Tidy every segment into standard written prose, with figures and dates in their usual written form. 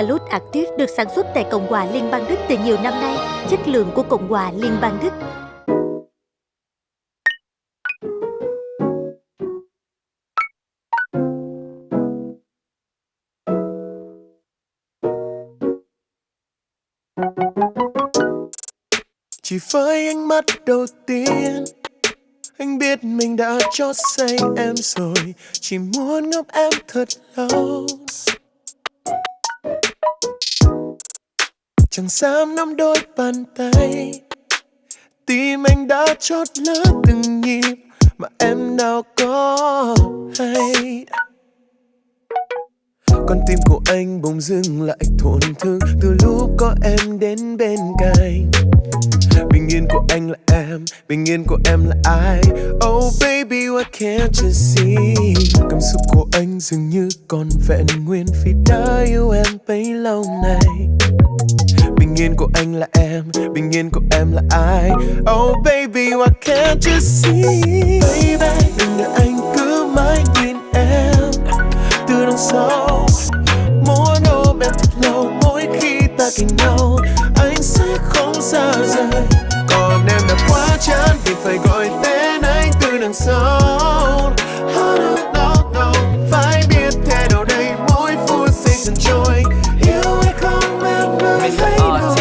Galus Active được sản xuất tại Cộng hòa Liên bang Đức từ nhiều năm nay. Chất lượng của Cộng hòa Liên bang Đức. Chỉ với ánh mắt đầu tiên, anh biết mình đã chót say em rồi. Chỉ muốn ngắm em thật lâu, chẳng dám nắm đôi bàn tay. Tim anh đã chót lỡ từng nhịp mà em nào có hay. Con tim của anh bỗng dưng lại thổn thức từ lúc có em đến bên cạnh. Bình yên của anh là em, bình yên của em là ai? Oh baby, why can't you see? Cảm xúc của anh dường như còn vẹn nguyên vì đã yêu em bấy lâu nay. Bình yên của anh là em, bình yên của em là ai? Oh baby, why can't you see? Baby, đừng để anh cứ mãi nhìn em từ đằng sau. Muốn ôm em thật lâu, mỗi khi ta cạnh nhau anh sẽ không xa rời. Còn em đã quá chán vì phải gọi tên anh từ đằng sau. No, phải biết thế nào đây, mỗi phút giây dần trôi. Yêu hay không em mới thấy đâu.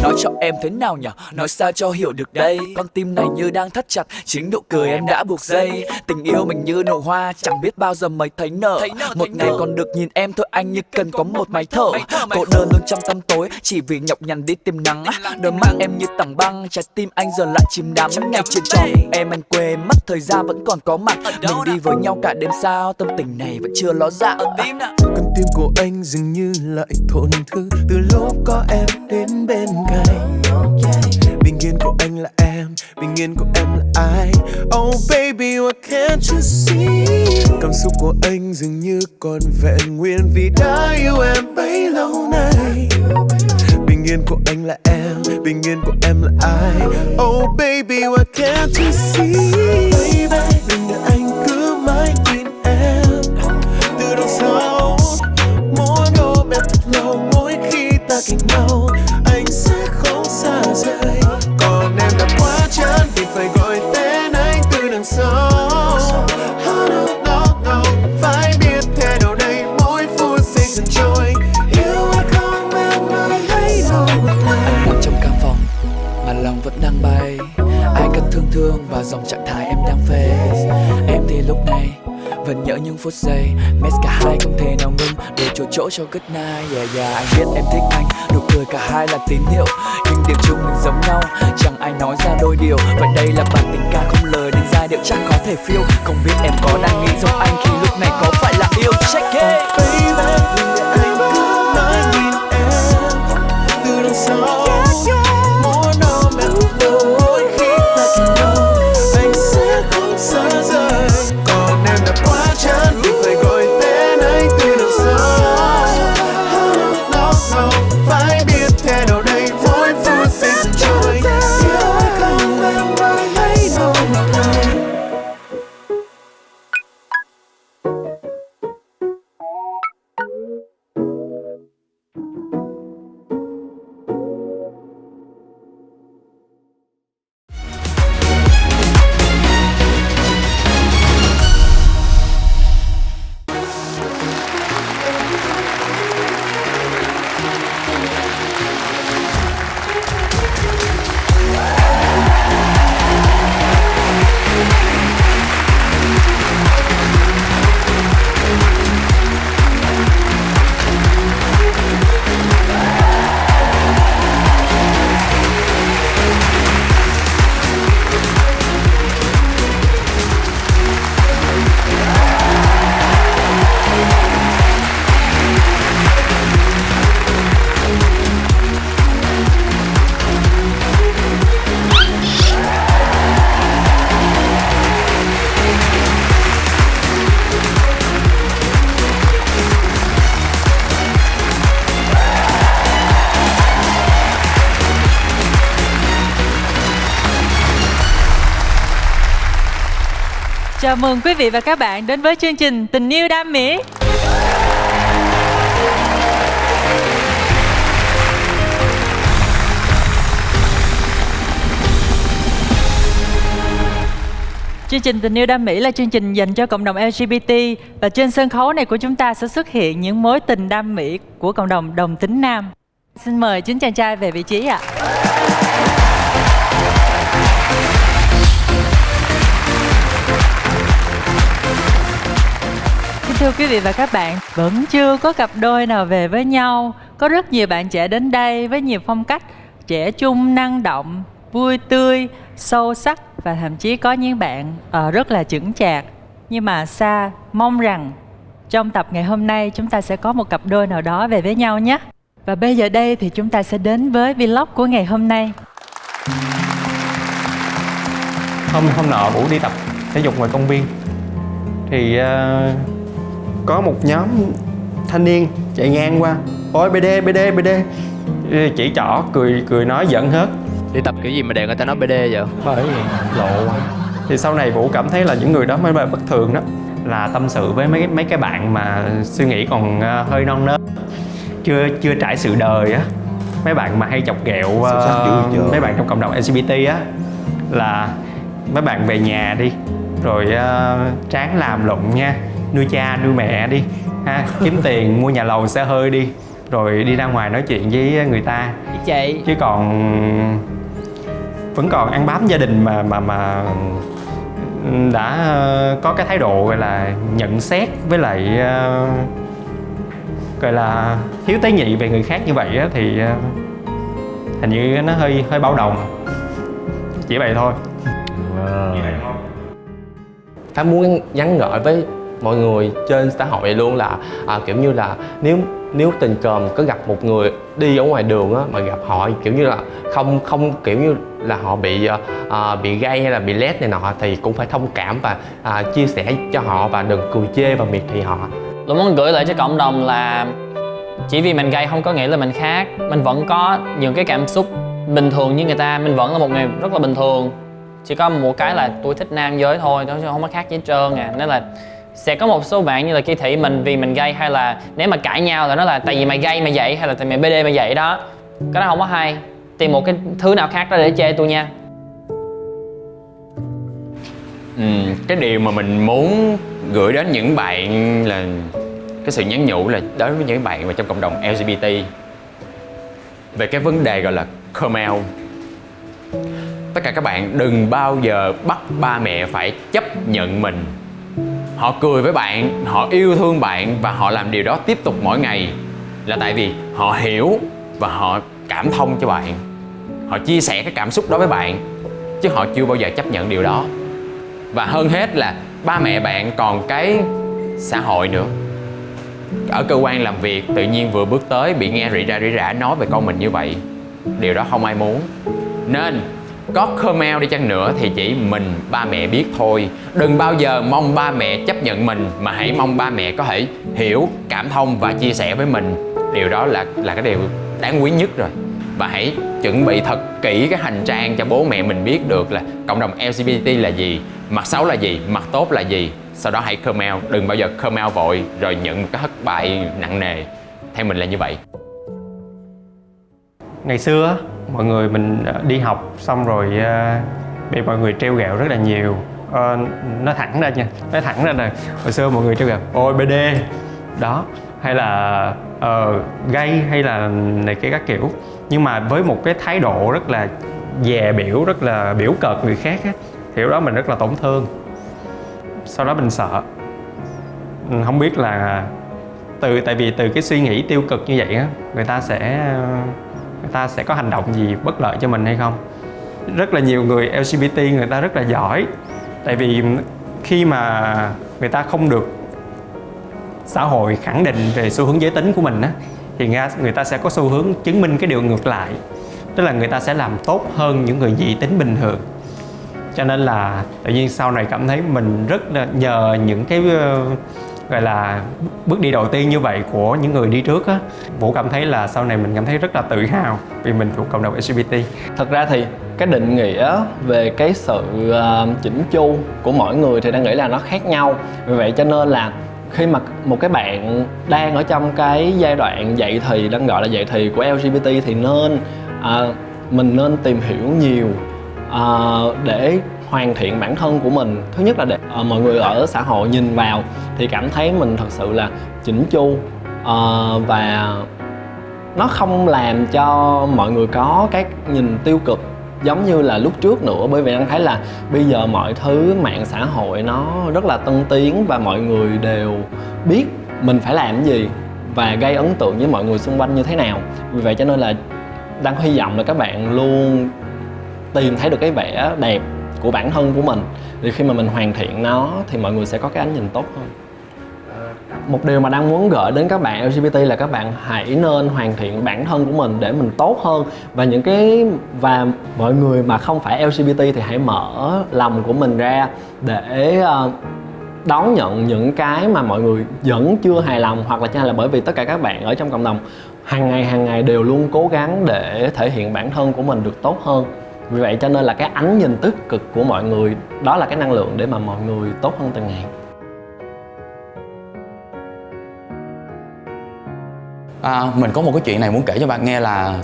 Nói cho em thế nào nhở, nói sao cho hiểu được đây. Con tim này như đang thắt chặt, chính nụ cười em đã buộc dây. Tình yêu mình như nụ hoa, chẳng biết bao giờ mới thấy nở. Một ngày còn được nhìn em thôi anh như cần có một máy thở. Cô đơn luôn trong tăm tối, chỉ vì nhọc nhằn đi tìm nắng. Đôi mắt em như tảng băng, trái tim anh giờ lại chìm đắm. Ngày chuyện trò em anh quên mất thời gian vẫn còn có mặt. Mình đi với nhau cả đêm sao, tâm tình này vẫn chưa ló dạ. Con tim của anh dường như lại thổn thức từ lúc có em đến bên cạnh. Bình yên của anh là em, bình yên của em là ai? Oh baby, why can't you see? Cảm xúc của anh dường như còn vẹn nguyên vì đã yêu em bấy lâu nay. Bình yên của anh là em, bình yên của em là ai? Oh baby, why can't you see? Baby, đừng để anh cứ mãi nhìn em từ đằng sau. Muốn ôm em thật lâu, mỗi khi ta cạnh nhau anh sẽ không xa rời. Còn em đã quá chán vì phải gọi tên anh từ đằng sau. No, phải biết thế nào đây, mỗi phút giây dần trôi. Yêu hay không em mới thấy đâu. Anh nằm trong căn phòng mà lòng vẫn đang bay. Ai cần thương và dòng trạng thái em đang phê. Em thì lúc này vẫn nhớ những phút giây mess cả hai không thể nào ngưng để chỗ cho good night. Anh biết em thích anh, nụ cười cả hai là tín hiệu. Nhưng điểm chung mình giống nhau, chẳng ai nói ra đôi điều. Và đây là bản tình ca không lời nên giai điệu chắc có thể phiêu. Không biết em có đang nghĩ giống anh khi lúc này có phải là yêu. Check it. Baby, đừng để anh cứ mãi nhìn em từ đằng sau. Muốn ôm em thật lâu, mỗi khi ta cạnh nhau anh sẽ không xa rời. Còn em đã quá chán vì phải gọi tên anh từ đằng sau. No, phải biết thế nào đây, mỗi phút giây dần trôi. Yêu hay không em mới thấy đâu này. Chào mừng quý vị và các bạn đến với chương trình Tình Yêu Đam Mỹ. Chương trình Tình yêu đam mỹ là chương trình dành cho cộng đồng LGBT và trên sân khấu này của chúng ta sẽ xuất hiện những mối tình đam mỹ của cộng đồng đồng tính nam. Xin mời chính chàng trai về vị trí ạ. Kính thưa quý vị và các bạn, vẫn chưa có cặp đôi nào về với nhau. Có rất nhiều bạn trẻ đến đây với nhiều phong cách trẻ trung, năng động, vui tươi, sâu sắc và thậm chí có những bạn rất là chững chạc. Nhưng mà Sa mong rằng trong tập ngày hôm nay chúng ta sẽ có một cặp đôi nào đó về với nhau nhé. Và bây giờ đây thì chúng ta sẽ đến với vlog của ngày hôm nay. Hôm nọ Vũ đi tập thể dục ngoài công viên thì có một nhóm thanh niên chạy ngang qua, ôi BD chỉ trỏ cười nói giận hết. Đi tập kiểu gì mà để người ta nói BD vậy? Bởi vì lộ quá. Thì sau này Vũ cảm thấy là những người đó mới là bất thường đó, là tâm sự với mấy cái bạn mà suy nghĩ còn hơi non nớt, chưa trải sự đời á, mấy bạn mà hay chọc ghẹo mấy bạn trong cộng đồng LGBT á, là mấy bạn về nhà đi rồi ráng làm lụng nha, nuôi cha nuôi mẹ đi ha, kiếm tiền mua nhà lầu xe hơi đi, rồi đi ra ngoài nói chuyện với người ta Chị chứ còn vẫn còn ăn bám gia đình mà đã có cái thái độ gọi là nhận xét với lại gọi là thiếu tế nhị về người khác như vậy á, thì hình như nó hơi báo động, chỉ vậy thôi. Khánh muốn nhắn gửi với mọi người trên xã hội luôn là kiểu như là nếu tình cờ có gặp một người đi ở ngoài đường á, mà gặp họ kiểu như là không kiểu như là họ bị gay hay là bị lét này nọ thì cũng phải thông cảm và chia sẻ cho họ và đừng cười chê và miệt thị họ. Tôi muốn gửi lại cho cộng đồng là chỉ vì mình gay không có nghĩa là mình khác. Mình vẫn có những cái cảm xúc bình thường như người ta, mình vẫn là một người rất là bình thường. Chỉ có một cái là tôi thích nam giới thôi, chứ không có khác gì hết trơn à. Nên là sẽ có một số bạn như là kỳ thị mình vì mình gay, hay là nếu mà cãi nhau là nó là tại vì mày gay mày vậy, hay là tại mày BD mày vậy đó. Cái đó không có hay. Tìm một cái thứ nào khác đó để chê tôi nha. Cái điều mà mình muốn gửi đến những bạn là cái sự nhắn nhủ là đối với những bạn mà trong cộng đồng LGBT về cái vấn đề gọi là come out. Tất cả các bạn đừng bao giờ bắt ba mẹ phải chấp nhận mình. Họ cười với bạn, họ yêu thương bạn và họ làm điều đó tiếp tục mỗi ngày là tại vì họ hiểu và họ cảm thông cho bạn. Họ chia sẻ cái cảm xúc đó với bạn chứ họ chưa bao giờ chấp nhận điều đó. Và hơn hết là ba mẹ bạn còn cái xã hội nữa. Ở cơ quan làm việc tự nhiên vừa bước tới bị nghe rỉ rả nói về con mình như vậy. Điều đó không ai muốn. Nên có come out đi chăng nữa thì chỉ mình ba mẹ biết thôi. Đừng bao giờ mong ba mẹ chấp nhận mình, mà hãy mong ba mẹ có thể hiểu, cảm thông và chia sẻ với mình. Điều đó là cái điều đáng quý nhất rồi. Và hãy chuẩn bị thật kỹ cái hành trang cho bố mẹ mình biết được là cộng đồng LGBT là gì, mặt xấu là gì, mặt tốt là gì. Sau đó hãy come out, đừng bao giờ come out vội rồi nhận một cái thất bại nặng nề. Theo mình là như vậy. Ngày xưa mọi người mình đi học xong rồi bị mọi người trêu ghẹo rất là nhiều. Nói thẳng ra nha, nói thẳng ra là hồi xưa mọi người trêu ghẹo ôi BD đó, hay là gay hay là này cái các kiểu. Nhưng mà với một cái thái độ rất là dè biểu, rất là biểu cợt người khác á, thì lúc đó mình rất là tổn thương. Sau đó mình sợ, không biết là tại vì từ cái suy nghĩ tiêu cực như vậy á, người ta sẽ có hành động gì bất lợi cho mình hay không. Rất là nhiều người LGBT người ta rất là giỏi, tại vì khi mà người ta không được xã hội khẳng định về xu hướng giới tính của mình á, thì người ta sẽ có xu hướng chứng minh cái điều ngược lại, tức là người ta sẽ làm tốt hơn những người dị tính bình thường. Cho nên là tự nhiên sau này cảm thấy mình rất là nhờ những cái gọi là bước đi đầu tiên như vậy của những người đi trước á, Vũ cảm thấy là sau này mình cảm thấy rất là tự hào vì mình thuộc cộng đồng LGBT. Thật ra thì cái định nghĩa về cái sự chỉnh chu của mỗi người thì đang nghĩ là nó khác nhau. Vì vậy cho nên là khi mà một cái bạn đang ở trong cái giai đoạn dậy thì, đang gọi là dậy thì của LGBT thì mình nên tìm hiểu nhiều để hoàn thiện bản thân của mình. Thứ nhất là để mọi người ở xã hội nhìn vào thì cảm thấy mình thật sự là chỉnh chu, và nó không làm cho mọi người có cái nhìn tiêu cực giống như là lúc trước nữa. Bởi vì anh thấy là bây giờ mọi thứ mạng xã hội nó rất là tân tiến và mọi người đều biết mình phải làm cái gì và gây ấn tượng với mọi người xung quanh như thế nào. Vì vậy cho nên là đang hy vọng là các bạn luôn tìm thấy được cái vẻ đẹp của bản thân của mình, thì khi mà mình hoàn thiện nó thì mọi người sẽ có cái ánh nhìn tốt hơn. Một điều mà đang muốn gửi đến các bạn LGBT là các bạn hãy nên hoàn thiện bản thân của mình để mình tốt hơn, và mọi người mà không phải LGBT thì hãy mở lòng của mình ra để đón nhận những cái mà mọi người vẫn chưa hài lòng, hoặc là bởi vì tất cả các bạn ở trong cộng đồng hàng ngày đều luôn cố gắng để thể hiện bản thân của mình được tốt hơn. Vì vậy cho nên là cái ánh nhìn tích cực của mọi người đó là cái năng lượng để mà mọi người tốt hơn từng ngày. Mình có một cái chuyện này muốn kể cho bạn nghe là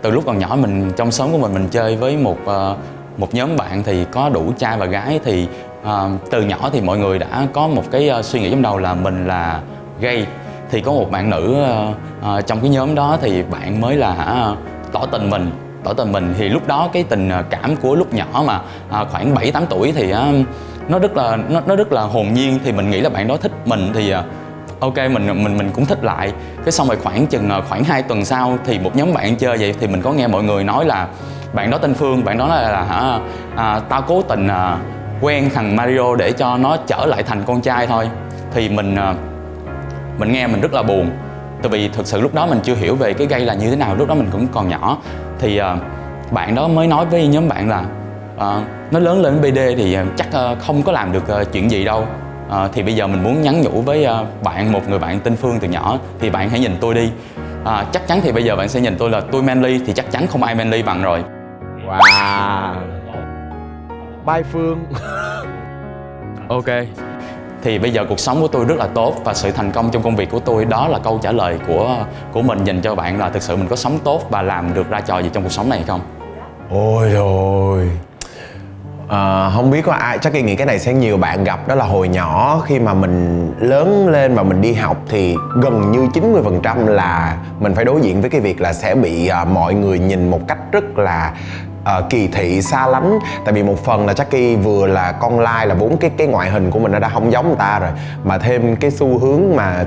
từ lúc còn nhỏ mình trong xóm của mình chơi với một nhóm bạn thì có đủ trai và gái, thì từ nhỏ thì mọi người đã có một cái suy nghĩ trong đầu là mình là gay. Thì có một bạn nữ trong cái nhóm đó thì bạn mới là tỏ tình mình. Thì lúc đó cái tình cảm của lúc nhỏ mà khoảng 7-8 tuổi thì nó rất là hồn nhiên, thì mình nghĩ là bạn đó thích mình thì ok mình cũng thích lại. Cái xong rồi khoảng 2 tuần sau thì một nhóm bạn chơi vậy thì mình có nghe mọi người nói là bạn đó tên Phương, bạn đó là tao cố tình quen thằng Mario để cho nó trở lại thành con trai thôi. Thì mình nghe mình rất là buồn, tại vì thực sự lúc đó mình chưa hiểu về cái gay là như thế nào, lúc đó mình cũng còn nhỏ. Thì bạn đó mới nói với nhóm bạn là nó lớn lên BD thì chắc không có làm được chuyện gì đâu. Thì bây giờ mình muốn nhắn nhủ với một người bạn tên Phương từ nhỏ, thì bạn hãy nhìn tôi đi. Chắc chắn thì bây giờ bạn sẽ nhìn tôi là tôi manly, thì chắc chắn không ai manly bằng rồi. Wow. Bye Phương. Ok. Thì bây giờ cuộc sống của tôi rất là tốt, và sự thành công trong công việc của tôi đó là câu trả lời của mình dành cho bạn, là thực sự mình có sống tốt và làm được ra trò gì trong cuộc sống này hay không? Ôi rồi. Không biết có ai, chắc nghĩ cái này sẽ nhiều bạn gặp, đó là hồi nhỏ khi mà mình lớn lên và mình đi học thì gần như 90% là mình phải đối diện với cái việc là sẽ bị mọi người nhìn một cách rất là kỳ thị, xa lánh. Tại vì một phần là Jackie vừa là con lai, là vốn cái ngoại hình của mình nó đã không giống người ta rồi, mà thêm cái xu hướng mà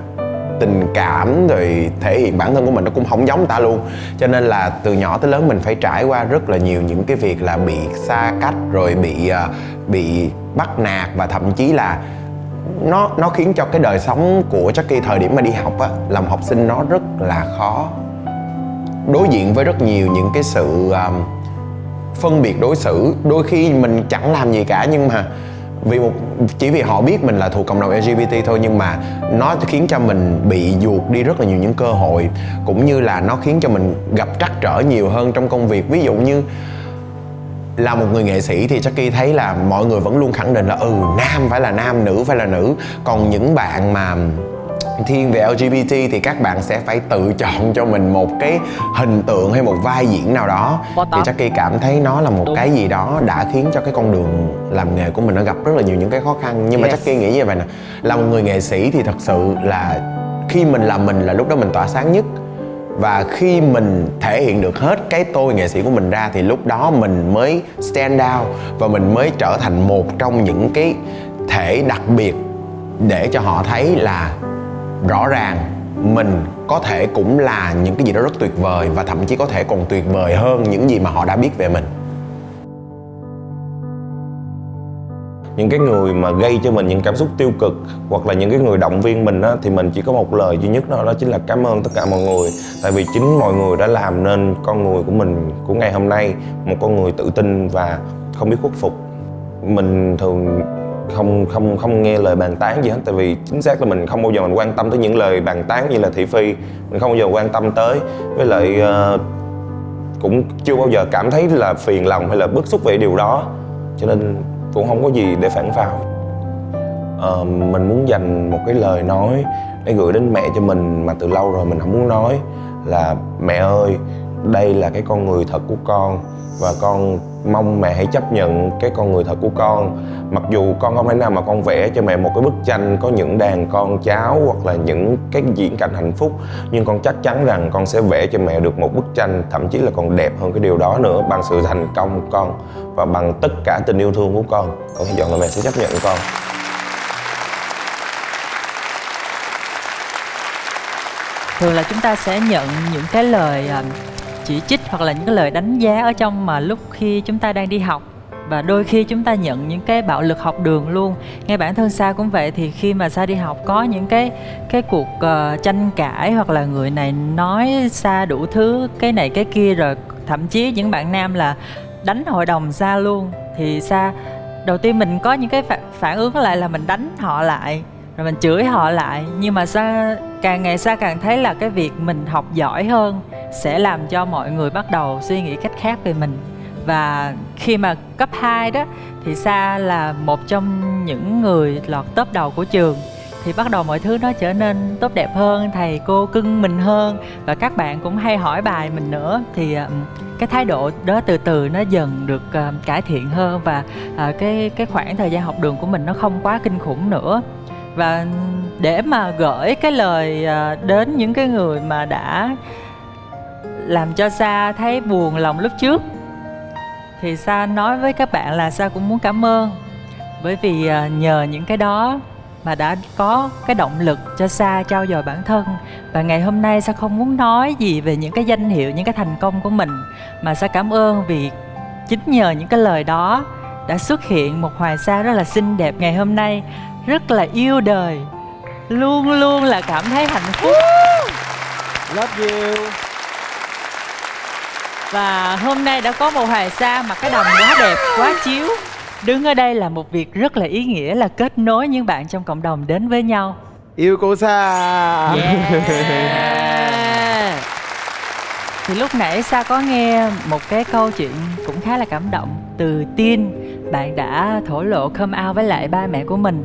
tình cảm rồi thể hiện bản thân của mình nó cũng không giống ta luôn. Cho nên là từ nhỏ tới lớn mình phải trải qua rất là nhiều những cái việc là bị xa cách, rồi bị bắt nạt, và thậm chí là nó khiến cho cái đời sống của Jackie thời điểm mà đi học á, làm học sinh nó rất là khó. Đối diện với rất nhiều những cái sự phân biệt đối xử. Đôi khi mình chẳng làm gì cả, nhưng mà chỉ vì họ biết mình là thuộc cộng đồng LGBT thôi, nhưng mà nó khiến cho mình bị dụt đi rất là nhiều những cơ hội, cũng như là nó khiến cho mình gặp trắc trở nhiều hơn trong công việc. Ví dụ như là một người nghệ sĩ thì Jackie thấy là mọi người vẫn luôn khẳng định là nam phải là nam, nữ phải là nữ. Còn những bạn mà thiên về LGBT thì các bạn sẽ phải tự chọn cho mình một cái hình tượng hay một vai diễn nào đó. Thì Jackie cảm thấy nó là một cái gì đó đã khiến cho cái con đường làm nghề của mình nó gặp rất là nhiều những cái khó khăn. Nhưng mà Jackie nghĩ như vậy nè, là một người nghệ sĩ thì thật sự là khi mình là lúc đó mình tỏa sáng nhất. Và khi mình thể hiện được hết cái tôi nghệ sĩ của mình ra thì lúc đó mình mới stand out, và mình mới trở thành một trong những cái thể đặc biệt để cho họ thấy là rõ ràng mình có thể cũng là những cái gì đó rất tuyệt vời, và thậm chí có thể còn tuyệt vời hơn những gì mà họ đã biết về mình. Những cái người mà gây cho mình những cảm xúc tiêu cực, hoặc là những cái người động viên mình á, thì mình chỉ có một lời duy nhất, đó chính là cảm ơn tất cả mọi người. Tại vì chính mọi người đã làm nên con người của mình của ngày hôm nay, một con người tự tin và không biết khuất phục. Mình thường không nghe lời bàn tán gì hết, tại vì chính xác là mình không bao giờ mình quan tâm tới những lời bàn tán như là thị phi, mình không bao giờ quan tâm tới. Với lại cũng chưa bao giờ cảm thấy là phiền lòng hay là bức xúc về điều đó, cho nên cũng không có gì để phản phào. Mình muốn dành một cái lời nói để gửi đến mẹ cho mình mà từ lâu rồi mình không muốn nói, là mẹ ơi, đây là cái con người thật của con, và con mong mẹ hãy chấp nhận cái con người thật của con. Mặc dù con không thể nào mà con vẽ cho mẹ một cái bức tranh có những đàn con cháu hoặc là những cái diễn cảnh hạnh phúc, nhưng con chắc chắn rằng con sẽ vẽ cho mẹ được một bức tranh thậm chí là còn đẹp hơn cái điều đó nữa, bằng sự thành công của con và bằng tất cả tình yêu thương của con. Con hy vọng là mẹ sẽ chấp nhận con. Thường là chúng ta sẽ nhận những cái lời chỉ trích hoặc là những cái lời đánh giá ở trong mà lúc khi chúng ta đang đi học, và đôi khi chúng ta nhận những cái bạo lực học đường luôn. Ngay bản thân Sa cũng vậy, thì khi mà Sa đi học có những cái cuộc tranh cãi hoặc là người này nói Sa đủ thứ cái này cái kia, rồi thậm chí những bạn nam là đánh hội đồng Sa luôn, thì Sa đầu tiên mình có những cái phản ứng lại là mình đánh họ lại rồi mình chửi họ lại. Nhưng mà Sa càng ngày Sa càng thấy là cái việc mình học giỏi hơn sẽ làm cho mọi người bắt đầu suy nghĩ cách khác về mình. Và khi mà cấp 2 đó thì Sa là một trong những người lọt top đầu của trường, thì bắt đầu mọi thứ nó trở nên tốt đẹp hơn, thầy cô cưng mình hơn và các bạn cũng hay hỏi bài mình nữa. Thì cái thái độ đó từ từ nó dần được cải thiện hơn, và cái khoảng thời gian học đường của mình nó không quá kinh khủng nữa. Và để mà gửi cái lời đến những cái người mà đã làm cho Sa thấy buồn lòng lúc trước, thì Sa nói với các bạn là Sa cũng muốn cảm ơn, bởi vì nhờ những cái đó mà đã có cái động lực cho Sa trau dồi bản thân. Và ngày hôm nay Sa không muốn nói gì về những cái danh hiệu, những cái thành công của mình, mà Sa cảm ơn vì chính nhờ những cái lời đó đã xuất hiện một Hoài Sa rất là xinh đẹp ngày hôm nay, rất là yêu đời, luôn luôn là cảm thấy hạnh phúc. Love you. Và hôm nay đã có một Hoài Sa mặc cái đầm quá đẹp, quá chiếu, đứng ở đây là một việc rất là ý nghĩa, là kết nối những bạn trong cộng đồng đến với nhau. Yêu cô Sa. Yeah. Thì lúc nãy Sa có nghe một cái câu chuyện cũng khá là cảm động từ Tiên. Bạn đã thổ lộ come out với lại ba mẹ của mình.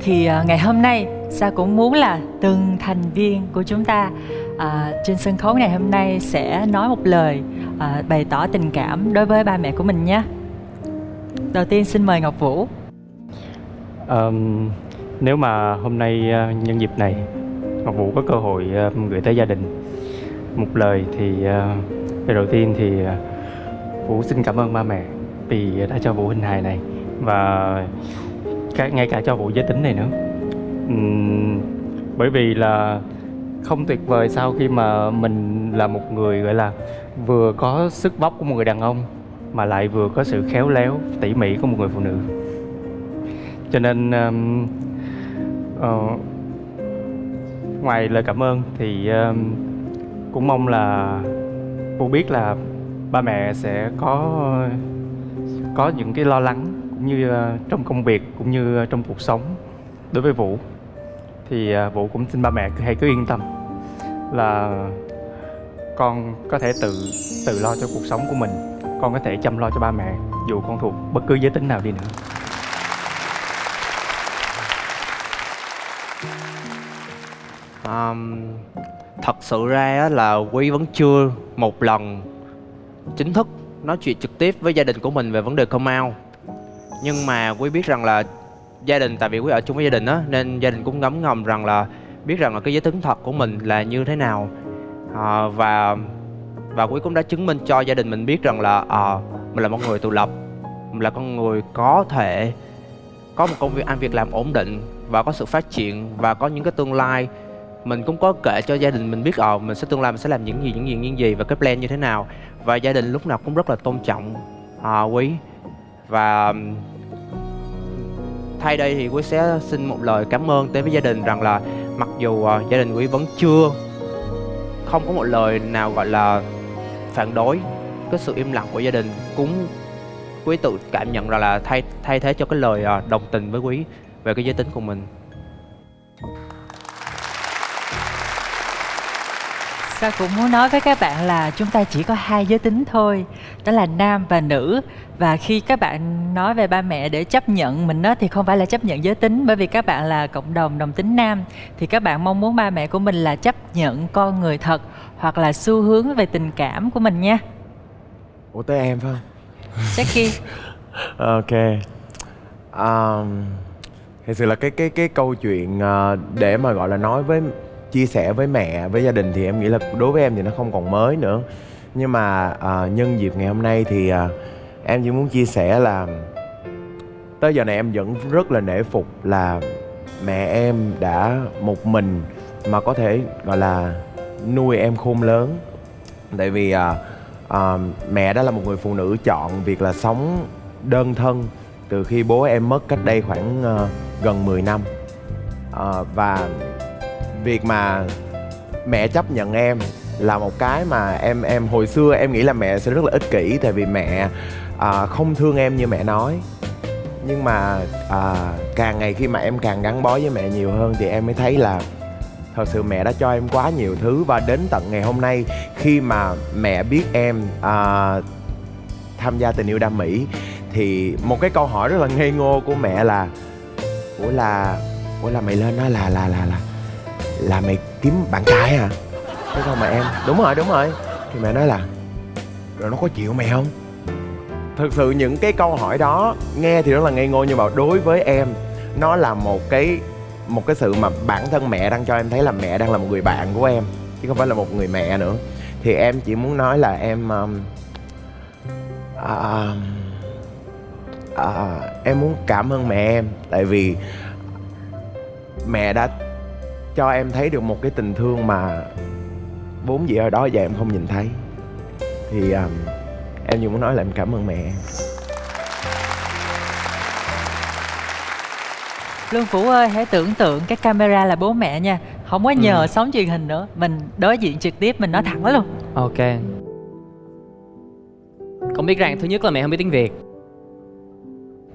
Thì ngày hôm nay Sa cũng muốn là từng thành viên của chúng ta trên sân khấu ngày hôm nay sẽ nói một lời bày tỏ tình cảm đối với ba mẹ của mình nhé. Đầu tiên xin mời Ngọc Vũ. Nếu mà hôm nay nhân dịp này Ngọc Vũ có cơ hội gửi tới gia đình một lời, thì lời đầu tiên thì Vũ xin cảm ơn ba mẹ vì đã cho Vũ hình hài này, và ngay cả cho Vũ giới tính này nữa. Bởi vì là không tuyệt vời sau khi mà mình là một người gọi là vừa có sức vóc của một người đàn ông mà lại vừa có sự khéo léo tỉ mỉ của một người phụ nữ. Cho nên ngoài lời cảm ơn thì cũng mong là Vũ biết là ba mẹ sẽ có những cái lo lắng cũng như trong công việc cũng như trong cuộc sống đối với Vũ. Thì Vũ cũng xin ba mẹ hãy cứ yên tâm là con có thể tự lo cho cuộc sống của mình, con có thể chăm lo cho ba mẹ dù con thuộc bất cứ giới tính nào đi nữa. Thật sự ra là Quý vẫn chưa một lần chính thức nói chuyện trực tiếp với gia đình của mình về vấn đề come out. Nhưng mà Quý biết rằng là gia đình, tại vì Quý ở chung với gia đình á, nên gia đình cũng ngấm ngầm rằng là biết rằng là cái giới tính thật của mình là như thế nào. Và Quý cũng đã chứng minh cho gia đình mình biết rằng là mình là một người tự lập, mình là con người có thể có một công việc làm ổn định và có sự phát triển và có những cái tương lai. Mình cũng có kể cho gia đình mình biết mình sẽ tương lai mình sẽ làm những gì và cái plan như thế nào. Và gia đình lúc nào cũng rất là tôn trọng Quý. Và thay đây thì Quý sẽ xin một lời cảm ơn tới với gia đình, rằng là mặc dù gia đình Quý vẫn không có một lời nào gọi là phản đối cái sự im lặng của gia đình, cũng Quý tự cảm nhận rằng là thay thế cho cái lời đồng tình với Quý về cái giới tính của mình. Sa cũng muốn nói với các bạn là chúng ta chỉ có hai giới tính thôi, đó là nam và nữ. Và khi các bạn nói về ba mẹ để chấp nhận mình đó, thì không phải là chấp nhận giới tính, bởi vì các bạn là cộng đồng đồng tính nam, thì các bạn mong muốn ba mẹ của mình là chấp nhận con người thật, hoặc là xu hướng về tình cảm của mình nha. Ủa tới em phải không? Jackie. Ok. Thật sự là cái câu chuyện để mà gọi là nói với, chia sẻ với mẹ, với gia đình thì em nghĩ là đối với em thì nó không còn mới nữa. Nhưng mà nhân dịp ngày hôm nay thì em chỉ muốn chia sẻ là tới giờ này em vẫn rất là nể phục là mẹ em đã một mình mà có thể gọi là nuôi em khôn lớn. Tại vì mẹ đã là một người phụ nữ chọn việc là sống đơn thân từ khi bố em mất cách đây khoảng gần 10 năm. Và việc mà mẹ chấp nhận em là một cái mà em hồi xưa em nghĩ là mẹ sẽ rất là ích kỷ, tại vì mẹ không thương em như mẹ nói. Nhưng mà càng ngày khi mà em càng gắn bó với mẹ nhiều hơn thì em mới thấy là thật sự mẹ đã cho em quá nhiều thứ. Và đến tận ngày hôm nay khi mà mẹ biết em tham gia Tình Yêu Đam Mỹ thì một cái câu hỏi rất là ngây ngô của mẹ là Ủa là mày lên đó là mày kiếm bạn trai hả? Thế sao mà em đúng rồi thì mẹ nói là rồi nó có chịu mày không? Thực sự những cái câu hỏi đó nghe thì rất là ngây ngô, nhưng mà đối với em nó là một cái sự mà bản thân mẹ đang cho em thấy là mẹ đang là một người bạn của em chứ không phải là một người mẹ nữa. Thì em chỉ muốn nói là em muốn cảm ơn mẹ em, tại vì mẹ đã cho em thấy được một cái tình thương mà vốn dĩ ở đó giờ em không nhìn thấy. Thì em chỉ muốn nói là em cảm ơn mẹ em. Lương Phủ ơi, hãy tưởng tượng cái camera là bố mẹ nha. Không có nhờ sóng truyền hình nữa, mình đối diện trực tiếp, mình nói thẳng luôn. Ok. Con biết rằng thứ nhất là mẹ không biết tiếng Việt.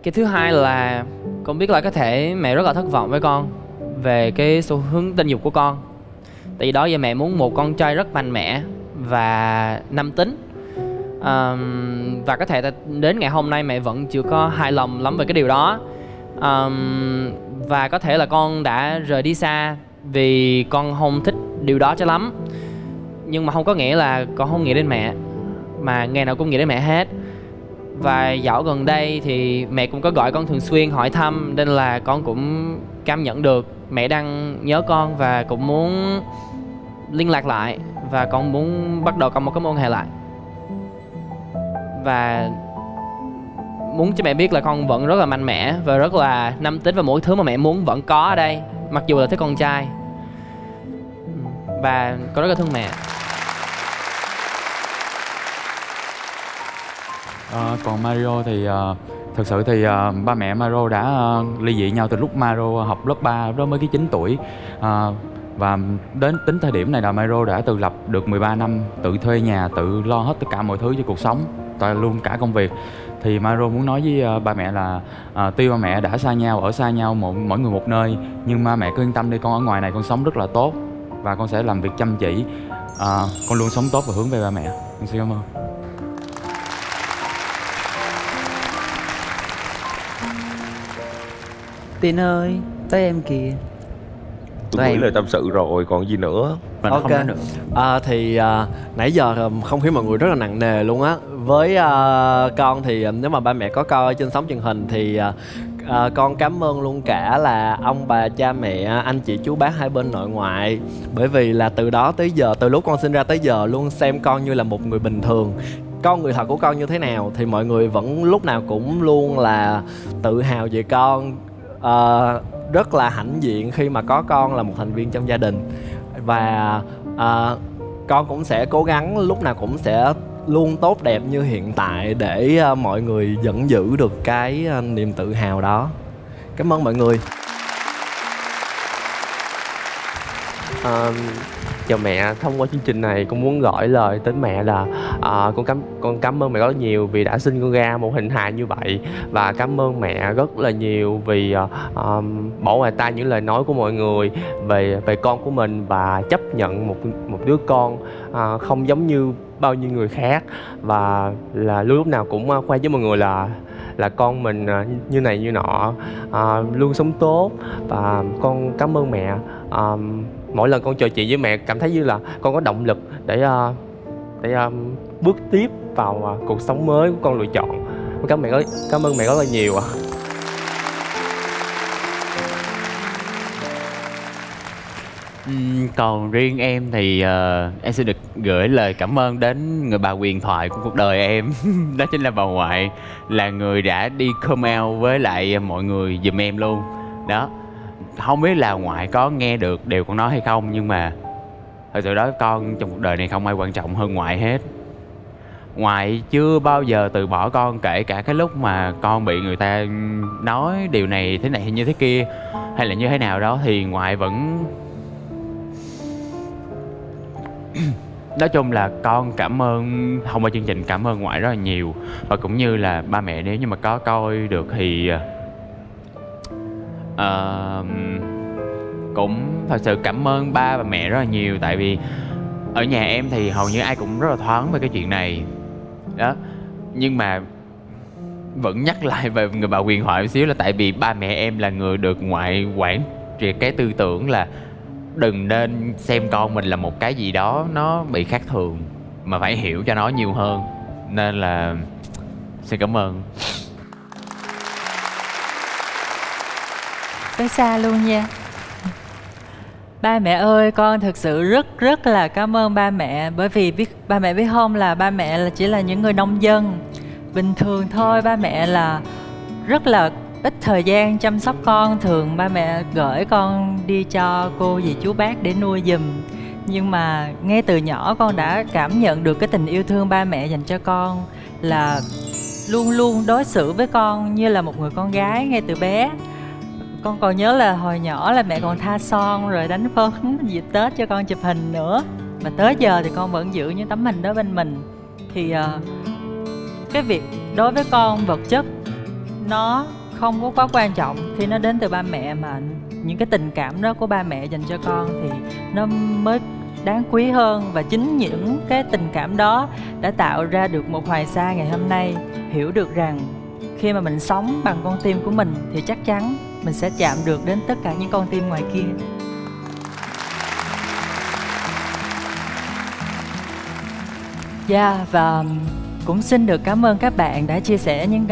Cái thứ hai là con biết là có thể mẹ rất là thất vọng với con về cái xu hướng tình dục của con. Tại vì đó giờ mẹ muốn một con trai rất mạnh mẽ và nam tính. Và có thể đến ngày hôm nay mẹ vẫn chưa có hài lòng lắm về cái điều đó. Và có thể là con đã rời đi xa vì con không thích điều đó cho lắm. Nhưng mà không có nghĩa là con không nghĩ đến mẹ, mà ngày nào cũng nghĩ đến mẹ hết. Và dạo gần đây thì mẹ cũng có gọi con thường xuyên hỏi thăm, nên là con cũng cảm nhận được mẹ đang nhớ con và cũng muốn liên lạc lại. Và con muốn bắt đầu có một cái mối quan hệ lại. Và muốn cho mẹ biết là con vẫn rất là mạnh mẽ và rất là nam tính, và mỗi thứ mà mẹ muốn vẫn có ở đây, mặc dù là thích con trai. Và con rất là thương mẹ. Còn Mario thì thực sự thì ba mẹ Mario đã ly dị nhau từ lúc Mario học lớp 3, lúc đó mới 9 tuổi. Và đến tính thời điểm này là Mario đã tự lập được 13 năm, tự thuê nhà, tự lo hết tất cả mọi thứ cho cuộc sống, luôn cả công việc. Thì Mario muốn nói với ba mẹ là tuy ba mẹ đã xa nhau, ở xa nhau mỗi người một nơi, nhưng ba mẹ cứ yên tâm đi, con ở ngoài này con sống rất là tốt và con sẽ làm việc chăm chỉ. Con luôn sống tốt và hướng về ba mẹ. Con xin cảm ơn. Tin ơi, tới em kìa. Tôi gửi lời tâm sự rồi, còn gì nữa. Mình không nói nữa. Thì nãy giờ không khí mọi người rất là nặng nề luôn á. Với con thì nếu mà ba mẹ có coi trên sóng truyền hình thì con cảm ơn luôn cả là ông bà, cha mẹ, anh chị chú bác hai bên nội ngoại. Bởi vì là từ đó tới giờ, từ lúc con sinh ra tới giờ luôn xem con như là một người bình thường. Con người thật của con như thế nào thì mọi người vẫn lúc nào cũng luôn là tự hào về con. Rất là hãnh diện khi mà có con là một thành viên trong gia đình. Và con cũng sẽ cố gắng lúc nào cũng sẽ luôn tốt đẹp như hiện tại để mọi người vẫn giữ được cái niềm tự hào đó. Cảm ơn mọi người. Chào mẹ, thông qua chương trình này con muốn gửi lời đến mẹ là con cảm ơn mẹ rất nhiều vì đã sinh con ra một hình hài như vậy, và cảm ơn mẹ rất là nhiều vì bỏ ngoài tai những lời nói của mọi người về con của mình và chấp nhận một đứa con không giống như bao nhiêu người khác, và là lúc nào cũng khoe với mọi người là con mình như này như nọ, luôn sống tốt. Và con cảm ơn mẹ mỗi lần con trò chuyện với mẹ cảm thấy như là con có động lực để bước tiếp vào cuộc sống mới của con lựa chọn. Cảm ơn mẹ rất là nhiều ạ. Còn riêng em thì em sẽ được gửi lời cảm ơn đến người bà huyền thoại của cuộc đời em. Đó chính là bà ngoại, là người đã đi come out với lại mọi người giùm em luôn. Đó, không biết là ngoại có nghe được điều con nói hay không, nhưng mà thật sự đó, con trong cuộc đời này không ai quan trọng hơn ngoại hết. Ngoại chưa bao giờ từ bỏ con, kể cả cái lúc mà con bị người ta nói điều này hay như thế kia, hay là như thế nào đó, thì ngoại vẫn nói chung là con cảm ơn thông qua chương trình, cảm ơn ngoại rất là nhiều. Và cũng như là ba mẹ, nếu như mà có coi được thì cũng thật sự cảm ơn ba và mẹ rất là nhiều. Tại vì ở nhà em thì hầu như ai cũng rất là thoáng về cái chuyện này đó. Nhưng mà vẫn nhắc lại về người bà huyền thoại một xíu, là tại vì ba mẹ em là người được ngoại quản triệt cái tư tưởng là đừng nên xem con mình là một cái gì đó nó bị khác thường, mà phải hiểu cho nó nhiều hơn. Nên là xin cảm ơn. Tới xa luôn nha. Ba mẹ ơi, con thực sự rất là cảm ơn ba mẹ. Bởi vì ba mẹ biết không, là ba mẹ là chỉ là những người nông dân bình thường thôi. Ba mẹ là rất là ít thời gian chăm sóc con. Thường ba mẹ gửi con đi cho cô dì chú bác để nuôi giùm. Nhưng mà ngay từ nhỏ con đã cảm nhận được cái tình yêu thương ba mẹ dành cho con, là luôn luôn đối xử với con như là một người con gái ngay từ bé. Con còn nhớ là hồi nhỏ là mẹ còn tha son rồi đánh phấn dịp Tết cho con chụp hình nữa. Mà tới giờ thì con vẫn giữ những tấm hình đó bên mình. Thì cái việc đối với con vật chất nó không có quá quan trọng khi nó đến từ ba mẹ, mà những cái tình cảm đó của ba mẹ dành cho con thì nó mới đáng quý hơn. Và chính những cái tình cảm đó đã tạo ra được một Hoài Sa ngày hôm nay hiểu được rằng khi mà mình sống bằng con tim của mình thì chắc chắn mình sẽ chạm được đến tất cả những con tim ngoài kia. Và cũng xin được cảm ơn các bạn đã chia sẻ những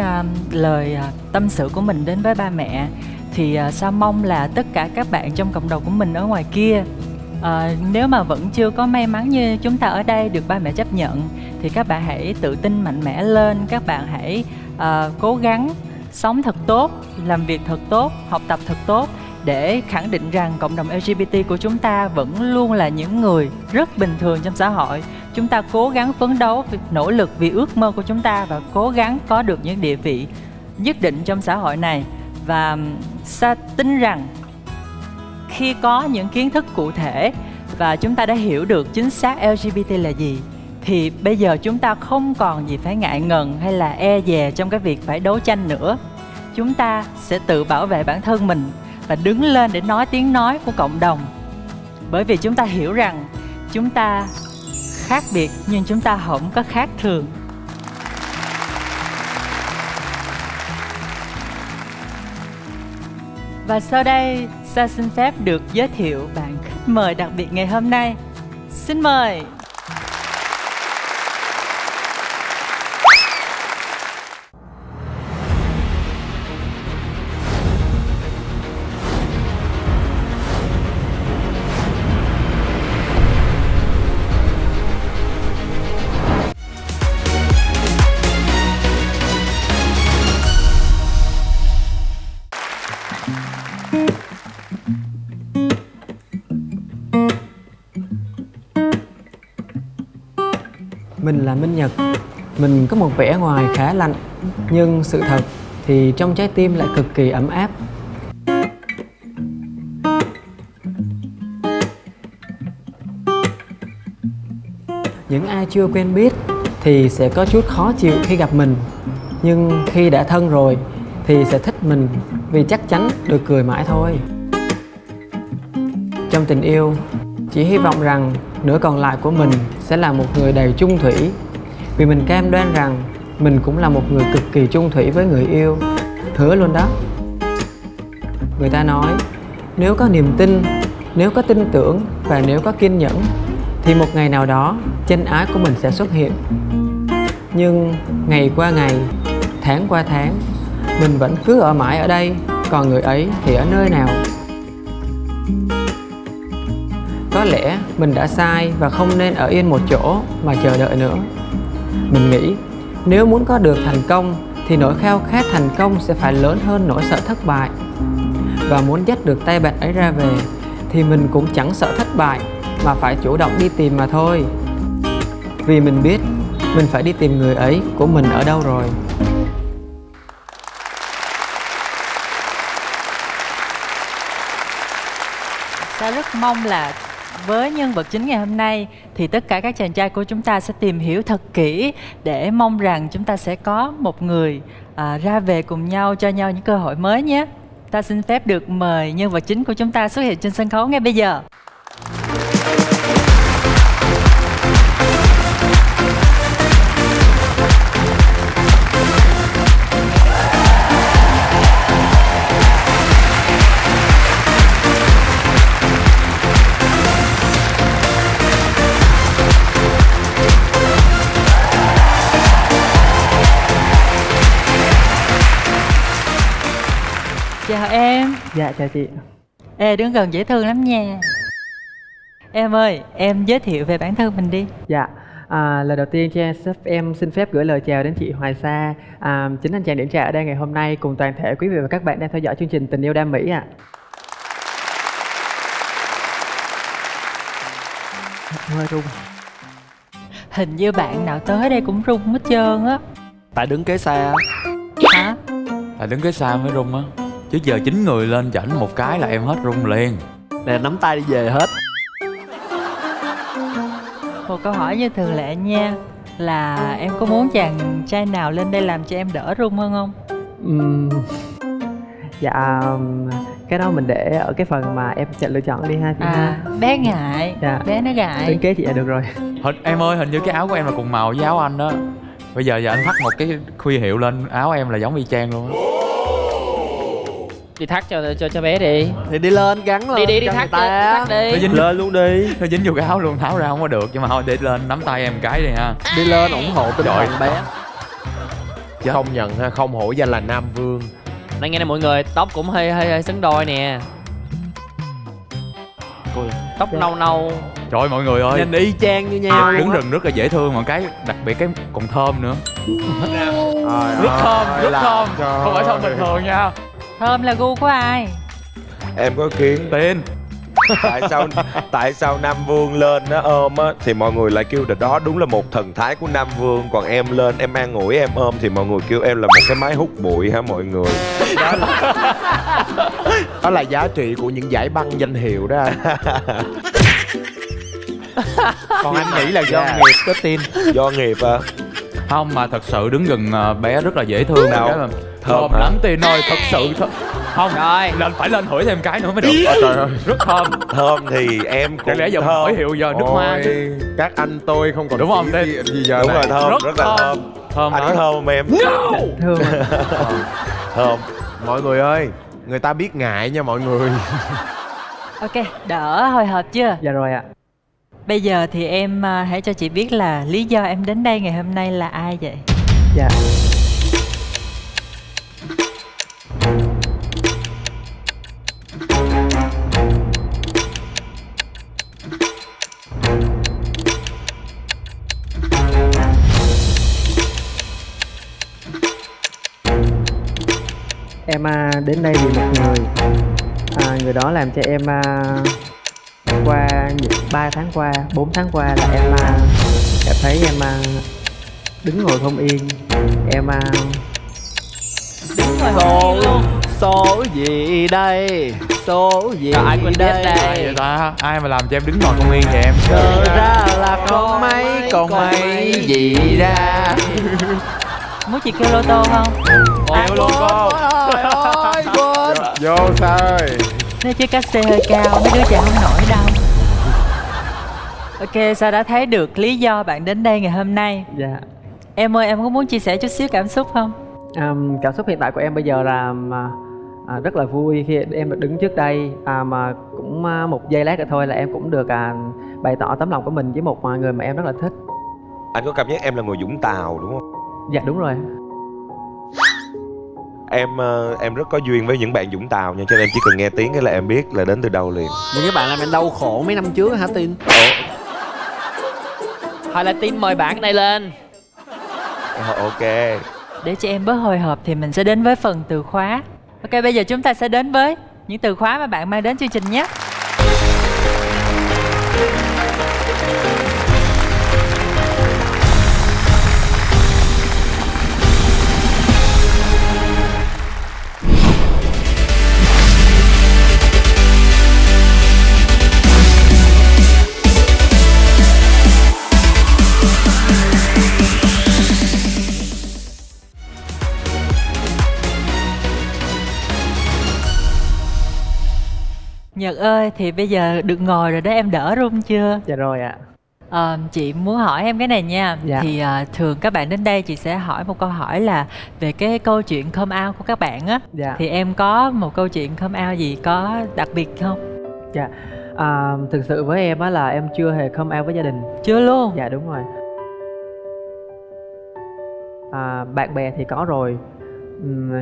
lời tâm sự của mình đến với ba mẹ. Thì Sa mong là tất cả các bạn trong cộng đồng của mình ở ngoài kia, nếu mà vẫn chưa có may mắn như chúng ta ở đây được ba mẹ chấp nhận, thì các bạn hãy tự tin mạnh mẽ lên. Các bạn hãy cố gắng sống thật tốt, làm việc thật tốt, học tập thật tốt, để khẳng định rằng cộng đồng LGBT của chúng ta vẫn luôn là những người rất bình thường trong xã hội. Chúng ta cố gắng phấn đấu, nỗ lực vì ước mơ của chúng ta và cố gắng có được những địa vị nhất định trong xã hội này. Và Sa tin rằng khi có những kiến thức cụ thể và chúng ta đã hiểu được chính xác LGBT là gì, thì bây giờ chúng ta không còn gì phải ngại ngần hay là e dè trong cái việc phải đấu tranh nữa. Chúng ta sẽ tự bảo vệ bản thân mình và đứng lên để nói tiếng nói của cộng đồng. Bởi vì chúng ta hiểu rằng chúng ta khác biệt nhưng chúng ta không có khác thường. Và sau đây, Sa xin phép được giới thiệu bạn khách mời đặc biệt ngày hôm nay. Xin mời. Mình là Minh Nhật. Mình có một vẻ ngoài khá lạnh, nhưng sự thật thì trong trái tim lại cực kỳ ấm áp. Những ai chưa quen biết thì sẽ có chút khó chịu khi gặp mình, nhưng khi đã thân rồi thì sẽ thích mình vì chắc chắn được cười mãi thôi. Trong tình yêu, chỉ hy vọng rằng nửa còn lại của mình sẽ là một người đầy chung thủy, vì mình cam đoan rằng mình cũng là một người cực kỳ chung thủy với người yêu. Hứa luôn đó. Người ta nói nếu có niềm tin Nếu có tin tưởng và nếu có kiên nhẫn thì một ngày nào đó chân ái của mình sẽ xuất hiện. Nhưng ngày qua ngày, tháng qua tháng, mình vẫn cứ ở mãi ở đây, còn người ấy thì ở nơi nào? Có lẽ mình đã sai và không nên ở yên một chỗ mà chờ đợi nữa. Mình nghĩ nếu muốn có được thành công thì nỗi khao khát thành công sẽ phải lớn hơn nỗi sợ thất bại. Và muốn dắt được tay bạn ấy ra về thì mình cũng chẳng sợ thất bại mà phải chủ động đi tìm mà thôi. Vì mình biết mình phải đi tìm người ấy của mình ở đâu rồi. Sa rất mong là với nhân vật chính ngày hôm nay thì tất cả các chàng trai của chúng ta sẽ tìm hiểu thật kỹ để mong rằng chúng ta sẽ có một người ra về cùng nhau, cho nhau những cơ hội mới nhé. Ta xin phép được mời nhân vật chính của chúng ta xuất hiện trên sân khấu ngay bây giờ. Chào em. Dạ chào chị. Ê, đứng gần dễ thương lắm nha. Em ơi, em giới thiệu về bản thân mình đi. Dạ, lời đầu tiên cho em xin phép gửi lời chào đến chị Hoài Sa, chính anh chàng điểm trà ở đây ngày hôm nay cùng toàn thể quý vị và các bạn đang theo dõi chương trình Tình Yêu Đam Mỹ ạ. Hơi run. Hình như bạn nào tới đây cũng run hết trơn á. Tại đứng kế xa. Hả? Tại đứng kế xa mới run á. Chứ giờ 9 người lên chảnh một cái là em hết run liền. Nè, nắm tay đi về hết. Một câu hỏi như thường lệ nha, là em có muốn chàng trai nào lên đây làm cho em đỡ run hơn không? Dạ, cái đó mình để ở cái phần mà em sẽ lựa chọn đi ha chị ha. Bé ngại. Dạ. Bé nó ngại. Đứng kế chị là được rồi. Em ơi, hình như cái áo của em là cùng màu với áo anh đó. Bây giờ anh thắt một cái khuy hiệu lên áo em là giống y chang luôn á. Đi thắt cho bé đi. Thì đi lên gắn lên. Đi thắt đi. Nó dính lên luôn đi. Nó dính vô cái áo luôn, tháo ra không có được. Nhưng mà thôi để lên nắm tay em cái đi ha. Đi lên ủng hộ tinh thần bé. Không nhận ha, không hổ danh là Nam Vương. Nói nghe nè mọi người, tóc cũng hơi xứng đôi nè. Tóc nâu nâu. Trời ơi mọi người ơi, nhìn y chang như nhau. Đứng rừng rất là dễ thương, mà cái đặc biệt cái còn thơm nữa. Rất thơm, không phải thơm bình thường nha. Thơm là gu của ai? Em có kiến Tin. Tại sao Nam Vương lên nó ôm á thì mọi người lại kêu là đó đúng là một thần thái của Nam Vương, còn em lên em an ủi em ôm thì mọi người kêu em là một cái máy hút bụi hả mọi người? Đó là giá trị của những giải băng danh hiệu đó anh. Còn anh nghĩ là do nghiệp có tin. Do nghiệp à? Không, mà thật sự đứng gần bé rất là dễ thương. Nào thơm lắm Tin ơi, thật sự không rồi lên phải lên thổi thêm cái nữa mới được. Trời ơi, rất thơm. Thơm thì em cũng chẳng lẽ giờ hỏi hiệu giờ nước hoa chứ. Các anh tôi không còn đúng không Tin? Gì giờ đúng này. rồi, thơm rất là thơm. Thơm anh có thơm không em? No! Thơm. Thơm. Mọi người ơi, người ta biết ngại nha mọi người. Ok, đỡ hồi hộp chưa? Dạ rồi ạ. Bây giờ thì em hãy cho chị biết là lý do em đến đây ngày hôm nay là ai vậy? Dạ. Em đến đây vì một người. Người đó làm cho em qua 3 tháng qua, 4 tháng qua là em cảm thấy em đứng ngồi không yên. Em đứng ngồi không yên luôn. Số gì đây? Số gì ai quên đây? Ai vậy ta? Ai mà làm cho em đứng ngồi không yên vậy em? Cơ ra là con mấy gì ra? Muốn chị kêu lô tô không? Kêu luôn cô. Trời ơi, quên. Vô sao ơi. Nếu chứ cách xe hơi cao, mấy đứa trẻ không nổi đâu. Ok, Sa đã thấy được lý do bạn đến đây ngày hôm nay. Dạ. Em ơi, em có muốn chia sẻ chút xíu cảm xúc không? Cảm xúc hiện tại của em bây giờ là Rất là vui khi em được đứng trước đây, mà cũng một giây lát nữa thôi là em cũng được bày tỏ tấm lòng của mình với một người mà em rất là thích. Anh có cảm giác em là người Vũng Tàu đúng không? Dạ đúng rồi. Em rất có duyên với những bạn Vũng Tàu nha, cho nên em chỉ cần nghe tiếng cái là em biết là đến từ đâu liền. Những các bạn làm em đau khổ mấy năm trước hả Tin? Thôi là Tin mời bạn này lên. Ok. Để cho em bớt hồi hộp thì mình sẽ đến với phần từ khóa. Ok, bây giờ chúng ta sẽ đến với những từ khóa mà bạn mang đến chương trình nhé. Nhật ơi, thì bây giờ được ngồi rồi đó, em đỡ run chưa? Dạ rồi ạ. Chị muốn hỏi em cái này nha. Dạ. Thì thường các bạn đến đây chị sẽ hỏi một câu hỏi là về cái câu chuyện come out của các bạn á. Dạ. Thì em có một câu chuyện come out gì có đặc biệt không? Dạ. Thực sự với em á là em chưa hề come out với gia đình. Chưa luôn? Dạ đúng rồi. Bạn bè thì có rồi.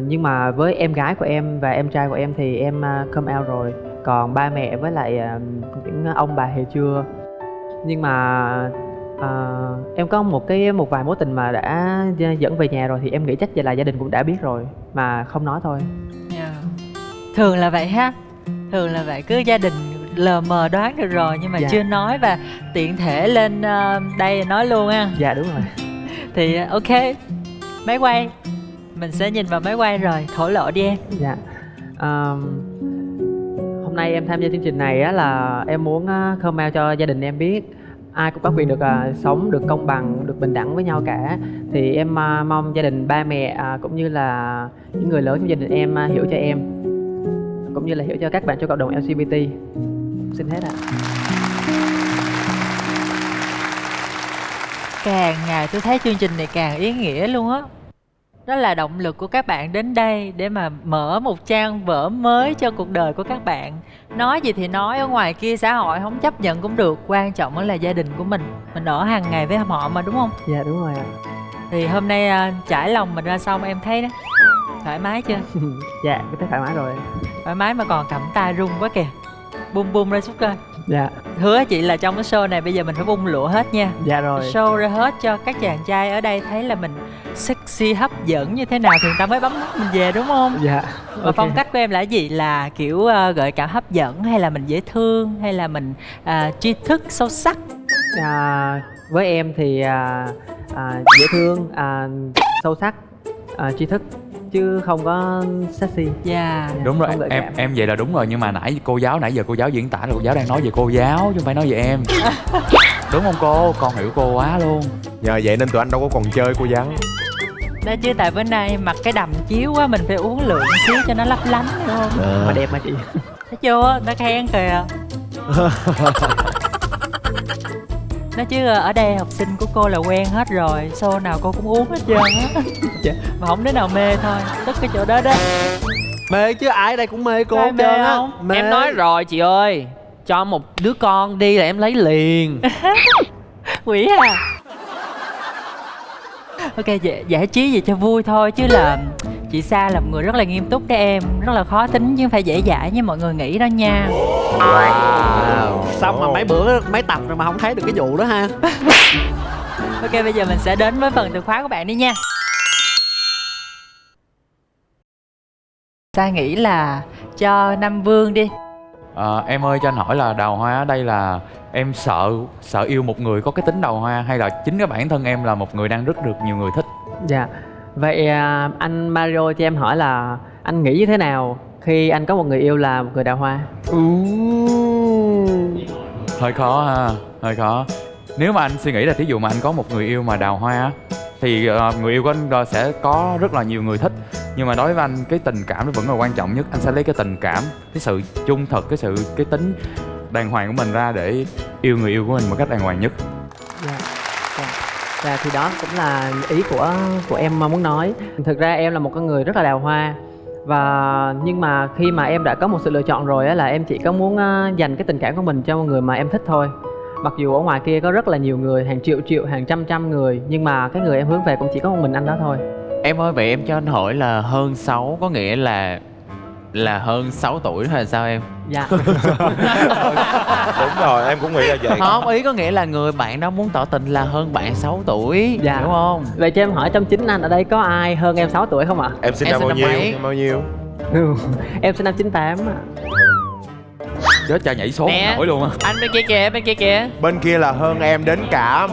Nhưng mà với em gái của em và em trai của em thì em come out rồi. Còn ba mẹ với lại những ông bà thì chưa. Nhưng mà em có một vài mối tình mà đã dẫn về nhà rồi thì em nghĩ chắc là gia đình cũng đã biết rồi mà không nói thôi. Yeah. Thường là vậy ha. Thường là vậy, cứ gia đình lờ mờ đoán được rồi nhưng mà Dạ. chưa nói, và tiện thể lên đây nói luôn ha. Dạ đúng rồi. Thì ok, máy quay, mình sẽ nhìn vào máy quay rồi, thổ lộ đi em. Dạ. Hôm nay em tham gia chương trình này á là em muốn come out cho gia đình em biết ai cũng có quyền được sống được công bằng, được bình đẳng với nhau cả. Thì em mong gia đình ba mẹ cũng như là những người lớn trong gia đình em hiểu cho em, cũng như là hiểu cho các bạn trong cộng đồng LGBT. Xin hết ạ. Càng ngày tôi thấy chương trình này càng ý nghĩa luôn á. Đó là động lực của các bạn đến đây để mà mở một trang vở mới cho cuộc đời của các bạn. Nói gì thì nói, ở ngoài kia xã hội không chấp nhận cũng được, quan trọng là gia đình của mình ở hàng ngày với họ mà, đúng không? Dạ đúng rồi ạ. Thì hôm nay trải lòng mình ra xong em thấy đó, thoải mái chưa? Dạ, em thấy thoải mái rồi. Thoải mái mà còn cầm tay run quá kìa. Bung bung ra chút coi. Dạ. Hứa chị là trong cái show này bây giờ mình phải bung lụa hết nha. Dạ rồi. Show ra hết cho các chàng trai ở đây thấy là mình sexy hấp dẫn như thế nào thì người ta mới bấm nút mình về, đúng không? Dạ. Và Ok. phong cách của em là gì? Là kiểu gợi cảm hấp dẫn, hay là mình dễ thương, hay là mình tri thức sâu sắc? Với em thì dễ thương, sâu sắc, tri thức, chứ không có sexy. Dạ. Đúng rồi, Không gợi cảm. em vậy là đúng rồi, nhưng mà nãy giờ cô giáo diễn tả là cô giáo đang nói về cô giáo chứ không phải nói về em. Đúng không cô? Con hiểu cô quá luôn. Nhờ vậy nên tụi anh đâu có còn chơi cô giáo. Đó chứ tại bữa nay mặc cái đầm chiếu quá, mình phải uống lượng xíu cho nó lấp lánh, đúng không? Mà đẹp mà chị. Thấy chưa? Nó khen kìa. Nói chứ ở đây học sinh của cô là quen hết rồi, show nào cô cũng uống hết trơn á. Mà không đứa nào mê thôi, tức cái chỗ đó đó. Mê chứ, ai ở đây cũng mê cô Ai hết mê trơn á. không? Mê. Em nói rồi chị ơi, cho một đứa con đi là em lấy liền. Quỷ à. Ok, giải trí gì cho vui thôi, chứ là chị Sa là một người rất là nghiêm túc đấy em, rất là khó tính chứ không phải dễ dãi như mọi người nghĩ đó nha. Xong mà mấy tập rồi mà không thấy được cái vụ đó ha. Ok, bây giờ mình sẽ đến với phần từ khóa của bạn đi nha. Sa nghĩ là cho Nam Vương đi. Em ơi, cho anh hỏi là đào hoa ở đây là em sợ yêu một người có cái tính đào hoa, hay là chính cái bản thân em là một người đang rất được nhiều người thích? Dạ. Vậy anh Mario cho em hỏi là anh nghĩ như thế nào khi anh có một người yêu là một người đào hoa? Hơi khó ha, hơi khó. Nếu mà anh suy nghĩ là thí dụ mà anh có một người yêu mà đào hoa á, thì người yêu của anh sẽ có rất là nhiều người thích. Nhưng mà đối với anh, cái tình cảm nó vẫn là quan trọng nhất. Anh sẽ lấy cái tình cảm, cái sự trung thực, cái tính đàng hoàng của mình ra để yêu người yêu của mình một cách đàng hoàng nhất. Dạ, thì đó cũng là ý của em muốn nói. Thực ra em là một con người rất là đào hoa. Và nhưng mà khi mà em đã có một sự lựa chọn rồi á, là em chỉ có muốn dành cái tình cảm của mình cho một người mà em thích thôi. Mặc dù ở ngoài kia có rất là nhiều người, hàng triệu, hàng trăm người, nhưng mà cái người em hướng về cũng chỉ có một mình anh đó thôi. Em ơi, vậy em cho anh hỏi là hơn 6 có nghĩa là hơn 6 tuổi hay là sao em? Dạ. Đúng rồi, em cũng nghĩ là vậy. Không, ý có nghĩa là người bạn đó muốn tỏ tình là hơn bạn 6 tuổi, Dạ. hiểu không? Vậy cho em hỏi trong chính anh ở đây có ai hơn em 6 tuổi không ạ? Em sinh năm bao nhiêu? Em bao nhiêu? Em sinh năm 98 ạ. Chết cha, nhảy số Nè, không nổi luôn á. anh bên kia kìa, bên kia kìa. Bên kia là hơn em đến cả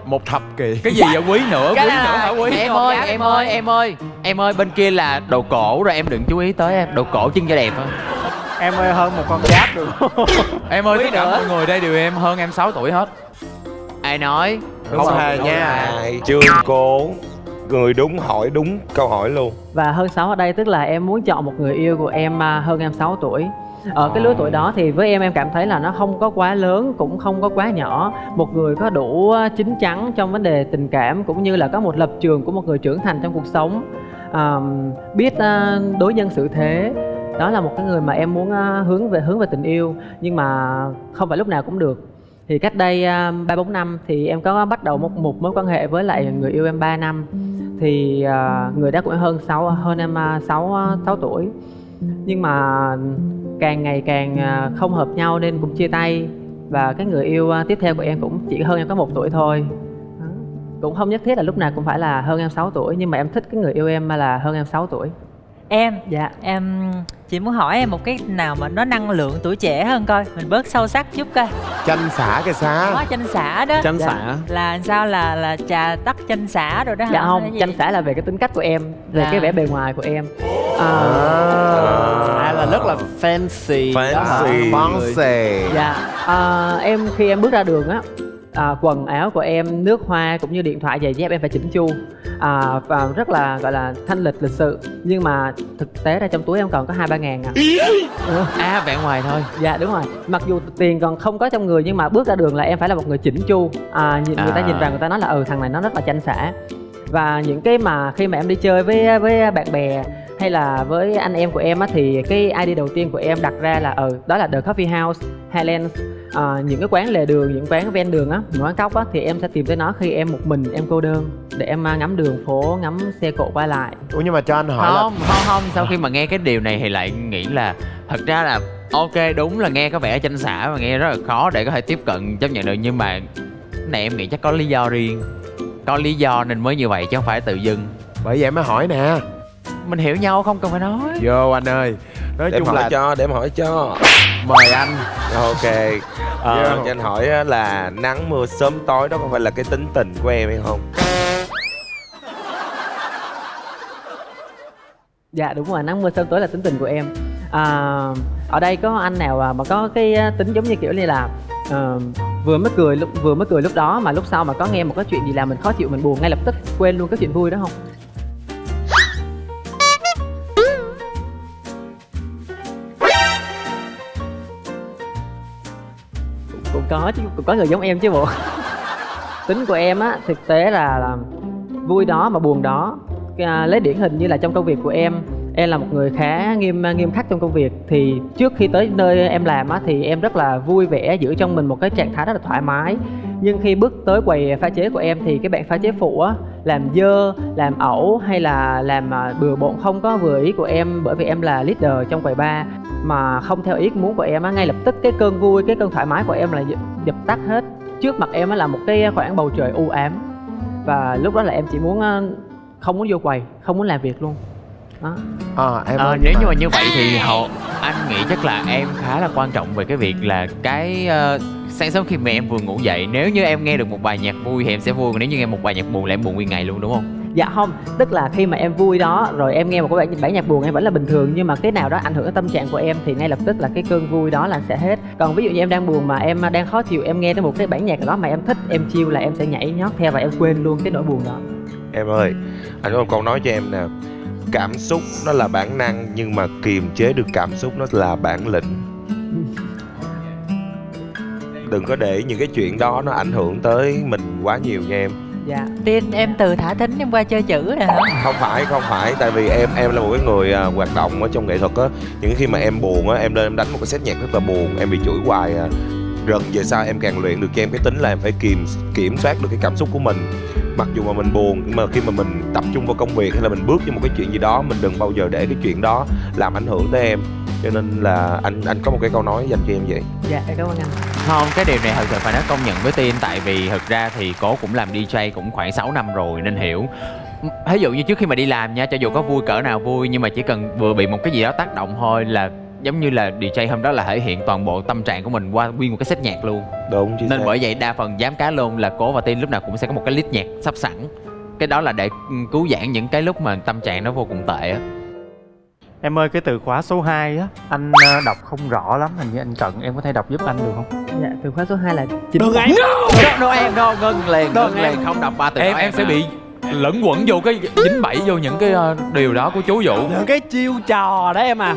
một thập kỷ. Cái gì vậy Quý nữa? Cái Quý này nữa hả Quý? Em ơi, bên kia là đồ cổ rồi, em đừng chú ý tới em. Đồ cổ chân cho đẹp thôi. Em ơi, hơn một con giáp được không? Em ơi, tất cả mọi người đây đều em hơn em 6 tuổi hết. Ai nói? Không hề nha. Trương Cố, người đúng hỏi đúng câu hỏi luôn. Và hơn 6 ở đây tức là em muốn chọn một người yêu của em hơn em 6 tuổi. Ở cái lứa tuổi đó thì với em cảm thấy là nó không có quá lớn cũng không có quá nhỏ. Một người có đủ chín chắn trong vấn đề tình cảm, cũng như là có một lập trường của một người trưởng thành trong cuộc sống, biết đối nhân xử thế. Đó là một cái người mà em muốn hướng về tình yêu, nhưng mà không phải lúc nào cũng được. Thì cách đây 3-4 năm thì em có bắt đầu một mối quan hệ với lại người yêu em 3 năm. Thì người đó cũng hơn em 6 tuổi. Nhưng mà càng ngày càng không hợp nhau nên cũng chia tay. Và cái người yêu tiếp theo của em cũng chỉ hơn em có 1 tuổi thôi. Cũng không nhất thiết là lúc nào cũng phải là hơn em 6 tuổi, nhưng mà em thích cái người yêu em là hơn em 6 tuổi. Em, Dạ. em chỉ muốn hỏi em một cái nào mà nó năng lượng tuổi trẻ hơn coi, mình bớt sâu sắc chút coi. Chanh xả cái xá. Có chanh xả đó. Chanh Dạ. xả. Là sao, là trà tắc chanh xả rồi đó hả? Dạ không, Hay gì? chanh xả là về cái tính cách của em, về À. cái vẻ bề ngoài của em. Là rất là fancy. Fancy. Dạ, em khi em bước ra đường á, quần áo của em, nước hoa cũng như điện thoại, giày dép em phải chỉnh chu, và rất là gọi là thanh lịch, lịch sự. Nhưng mà thực tế ra trong túi em còn có 2-3 ngàn à. Vẻ ngoài thôi. Dạ đúng rồi, mặc dù tiền còn không có trong người nhưng mà bước ra đường là em phải là một người chỉnh chu. Người ta nhìn vào người ta nói là thằng này nó rất là chanh xả. Và những cái mà khi mà em đi chơi với bạn bè hay là với anh em của em á, thì cái ID đầu tiên của em đặt ra là đó là The Coffee House, Highlands. Những cái quán lề đường, những quán ven đường á, những quán cóc á, thì em sẽ tìm tới nó khi em một mình, em cô đơn, để em ngắm đường phố, ngắm xe cộ qua lại. Ủa nhưng mà cho anh hỏi Không, sau khi mà nghe cái điều này thì lại nghĩ là thật ra là ok, đúng là nghe có vẻ chanh xả và nghe rất là khó để có thể tiếp cận, chấp nhận được. Nhưng mà cái này em nghĩ chắc có lý do riêng, có lý do nên mới như vậy chứ không phải tự dưng. Bởi vậy mới hỏi nè. Mình hiểu nhau không cần phải nói. Vô anh ơi. Nói Để em chung hỏi là cho, để em hỏi cho. mời anh. Ok. Cho anh hỏi á, là nắng mưa sớm tối đó có phải là cái tính tình của em hay không? Dạ đúng rồi, nắng mưa sớm tối là tính tình của em. Ở đây có anh nào mà có cái tính giống như kiểu như là vừa mới cười lúc đó, mà lúc sau mà có nghe một cái chuyện gì làm mình khó chịu, mình buồn, ngay lập tức quên luôn cái chuyện vui đó không? Cũng có chứ, cũng có người giống em chứ bộ. Tính của em á, thực tế là vui đó mà buồn đó. Lấy điển hình như là trong công việc của em là một người khá nghiêm khắc trong công việc. Thì trước khi tới nơi em làm á, thì em rất là vui vẻ, giữ trong mình một cái trạng thái rất là thoải mái. Nhưng khi bước tới quầy pha chế của em thì cái bạn pha chế phụ á, làm dơ, làm ẩu hay là làm bừa bộn không có vừa ý của em, bởi vì em là leader trong quầy bar mà không theo ý muốn của em á, ngay lập tức cái cơn vui, cái cơn thoải mái của em là dập tắt hết. Trước mặt em á là một cái khoảng bầu trời u ám, và lúc đó là em chỉ muốn không muốn vô quầy, không muốn làm việc luôn đó. Nếu như mà như vậy thì anh nghĩ chắc là em khá là quan trọng về cái việc là cái sáng sớm khi mà em vừa ngủ dậy, nếu như em nghe được một bài nhạc vui thì em sẽ vui, còn nếu như nghe một bài nhạc buồn là em buồn nguyên ngày luôn, đúng không? Dạ không, tức là khi mà em vui đó rồi em nghe một cái bản nhạc buồn em vẫn là bình thường, nhưng mà cái nào đó ảnh hưởng đến tâm trạng của em thì ngay lập tức là cái cơn vui đó là sẽ hết. Còn ví dụ như em đang buồn mà em đang khó chịu, em nghe tới một cái bản nhạc đó mà em thích, em chill là em sẽ nhảy nhót theo và em quên luôn cái nỗi buồn đó. Em ơi, anh có một câu nói cho em nè. Cảm xúc nó là bản năng, nhưng mà kiềm chế được cảm xúc nó là bản lĩnh. Đừng có để những cái chuyện đó nó ảnh hưởng tới mình quá nhiều nha em. Dạ. Tiên em từ thả thính em qua chơi chữ rồi hả? Không phải, tại vì em là một cái người hoạt động ở trong nghệ thuật á. Những khi mà em buồn á, em lên em đánh một cái set nhạc rất là buồn, em bị chửi hoài à. Dần về sau em càng luyện được cho em cái tính là em phải kiểm soát được cái cảm xúc của mình. Mặc dù mà mình buồn, nhưng mà khi mà mình tập trung vào công việc hay là mình bước vô một cái chuyện gì đó, mình đừng bao giờ để cái chuyện đó làm ảnh hưởng tới em. Cho nên là anh có một cái câu nói dành cho em vậy. Dạ em cảm ơn anh. Không, cái điều này thật sự phải nói công nhận với Tiên. Tại vì thực ra thì cô cũng làm DJ cũng khoảng 6 năm rồi nên hiểu. Ví dụ như trước khi mà đi làm nha, cho dù có vui cỡ nào vui, nhưng mà chỉ cần vừa bị một cái gì đó tác động thôi là giống như là DJ hôm đó là thể hiện toàn bộ tâm trạng của mình qua nguyên một cái set nhạc luôn. Đúng, chính Nên xác. bởi vậy đa phần dám cá luôn là Cố và Tiên lúc nào cũng sẽ có một cái list nhạc sắp sẵn. Cái đó là để cứu vãn những cái lúc mà tâm trạng nó vô cùng tệ á. Em ơi, cái từ khóa số 2 á, anh đọc không rõ lắm, hình như anh Cận em có thể đọc giúp anh được không? Dạ, từ khóa số 2 là chính. Đừng em ngưng liền, không đọc 3 từ đó Em sẽ bị lẫn quẩn vô cái dính bẫy vô những cái điều đó của chú Vũ. Những cái chiêu trò đó em à,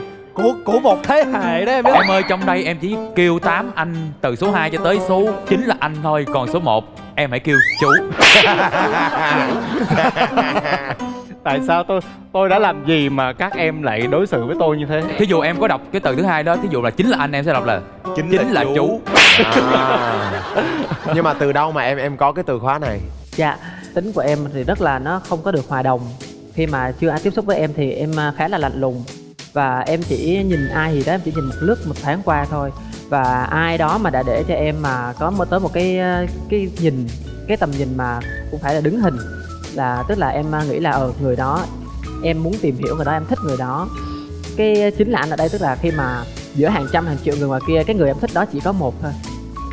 của một thế hệ đó em biết. Em ơi, trong đây em chỉ kêu 8 anh từ số 2 cho tới số 9 là anh thôi, còn số 1 em hãy kêu chú. Tại sao tôi đã làm gì mà các em lại đối xử với tôi như thế? Thí dụ em có đọc cái từ thứ hai đó, thí dụ là chính là anh, em sẽ đọc là chính là chú. Nhưng mà từ đâu mà em có cái từ khóa này? Dạ, tính của em thì rất là nó không có được hòa đồng. Khi mà chưa ai tiếp xúc với em thì em khá là lạnh lùng. Và em chỉ nhìn ai thì đó em chỉ nhìn một lướt một thoáng qua thôi. Và ai đó mà đã để cho em mà có tới một cái nhìn, cái tầm nhìn mà cũng phải là đứng hình, là tức là em nghĩ là người đó em muốn tìm hiểu người đó, em thích người đó. Cái chính là anh ở đây, tức là khi mà giữa hàng trăm hàng triệu người ngoài kia, cái người em thích đó chỉ có một thôi.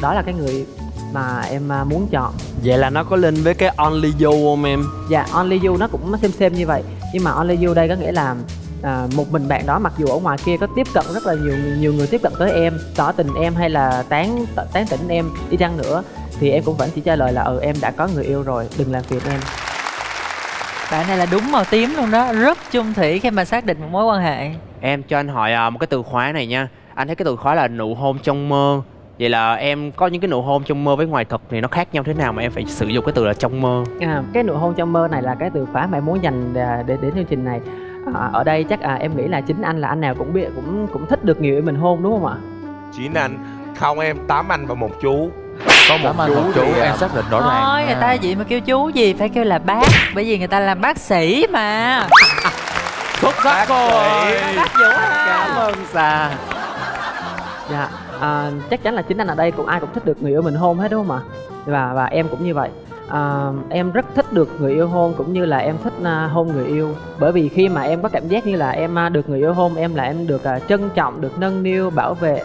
Đó là cái người mà em muốn chọn. Vậy là nó có linh với cái Only You không em? Dạ, Only You nó cũng xem như vậy. Nhưng mà Only You đây có nghĩa là một mình bạn đó, mặc dù ở ngoài kia có tiếp cận rất là nhiều người tiếp cận tới em, tỏ tình em hay là tán tỉnh em đi chăng nữa, thì em cũng vẫn chỉ trả lời là em đã có người yêu rồi, đừng làm phiền em. Bạn này là đúng màu tím luôn đó, rất chung thủy khi mà xác định một mối quan hệ. Em cho anh hỏi một cái từ khóa này nha. Anh thấy cái từ khóa là nụ hôn trong mơ. Vậy là em có những cái nụ hôn trong mơ với ngoài thực thì nó khác nhau thế nào mà em phải sử dụng cái từ là trong mơ? Cái nụ hôn trong mơ này là cái từ khóa mà em muốn dành để đến chương trình này. Ở đây chắc em nghĩ là chính anh là anh nào cũng biết, cũng thích được người yêu mình hôn đúng không ạ? 9 anh, không em, 8 anh và một chú. Có một chú thì em xác định rõ ràng. Thôi, người ta vậy mà kêu chú gì, phải kêu là bác. Bởi vì người ta làm bác sĩ mà. Xuất sắc rồi. Bác Vũ ha. Cảm ơn Sa. Dạ, chắc chắn là chính anh ở đây cũng ai cũng thích được người yêu mình hôn hết đúng không ạ? Và em cũng như vậy. Em rất thích được người yêu hôn, cũng như là em thích hôn người yêu. Bởi vì khi mà em có cảm giác như là em được người yêu hôn, em được trân trọng, được nâng niu, bảo vệ,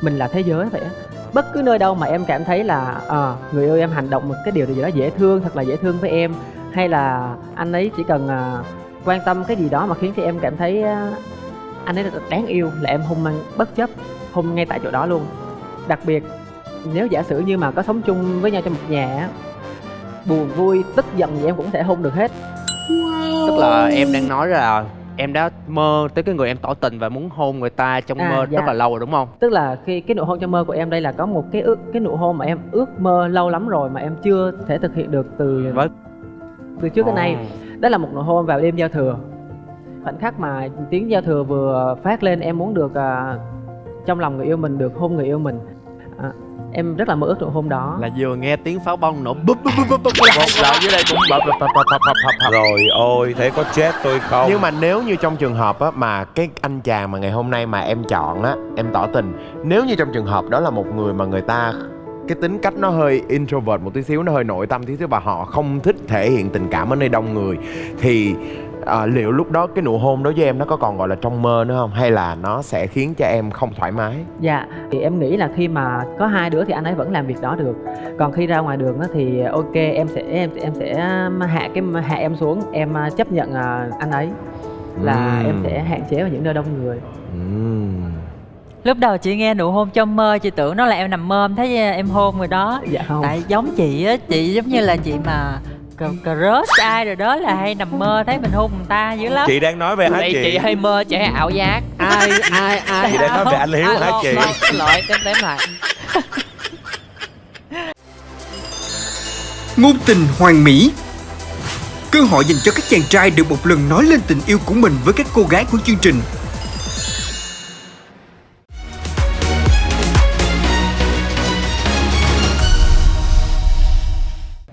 mình là thế giới vậy á. Bất cứ nơi đâu mà em cảm thấy là người yêu em hành động một cái điều gì đó dễ thương, thật là dễ thương với em, hay là anh ấy chỉ cần quan tâm cái gì đó mà khiến cho em cảm thấy anh ấy đáng yêu, là em hôn bất chấp, hôn ngay tại chỗ đó luôn. Đặc biệt nếu giả sử như mà có sống chung với nhau trong một nhà á, buồn vui tức giận gì em cũng thể hôn được hết. Tức là em đang nói là em đã mơ tới cái người em tỏ tình và muốn hôn người ta trong mơ dạ. rất là lâu rồi đúng không? Tức là khi cái nụ hôn trong mơ của em đây là có một cái nụ hôn mà em ước mơ lâu lắm rồi mà em chưa thể thực hiện được từ trước đến nay. Đó là một nụ hôn vào đêm giao thừa. Khoảnh khắc mà tiếng giao thừa vừa phát lên, em muốn được trong lòng người yêu mình, được hôn người yêu mình. Em rất là mơ ước nụ hôn đó. Là vừa nghe tiếng pháo bông nổ búp búp búp búp một lần dưới đây cũng bập bập bập bập bập. Rồi ôi, thế có chết tôi không? Nhưng mà nếu như trong trường hợp á, mà cái anh chàng mà ngày hôm nay mà em chọn á, em tỏ tình, nếu như trong trường hợp đó là một người mà người ta cái tính cách nó hơi introvert một tí xíu, nó hơi nội tâm tí xíu và họ không thích thể hiện tình cảm ở nơi đông người, thì liệu lúc đó cái nụ hôn đối với em nó có còn gọi là trong mơ nữa không, hay là nó sẽ khiến cho em không thoải mái? Dạ, thì em nghĩ là khi mà có hai đứa thì anh ấy vẫn làm việc đó được. Còn khi ra ngoài đường thì ok, em sẽ hạ em xuống, em chấp nhận anh ấy, là em sẽ hạn chế vào những nơi đông người. Lúc đầu chị nghe nụ hôn trong mơ, chị tưởng nó là em nằm mơ, em thấy em hôn người đó. Dạ không. Tại giống chị á, chị giống như là chị mà crush ai rồi đó là hay nằm mơ thấy mình hôn người ta dữ lắm. Chị đang nói về hả chị? Chị hay mơ, chị hay ảo giác. Ai Chị đang nói về anh Hiếu hả chị? Xin lỗi, đếm lại. Ngôn tình hoàn mỹ. Cơ hội dành cho các chàng trai được một lần nói lên tình yêu của mình với các cô gái của chương trình.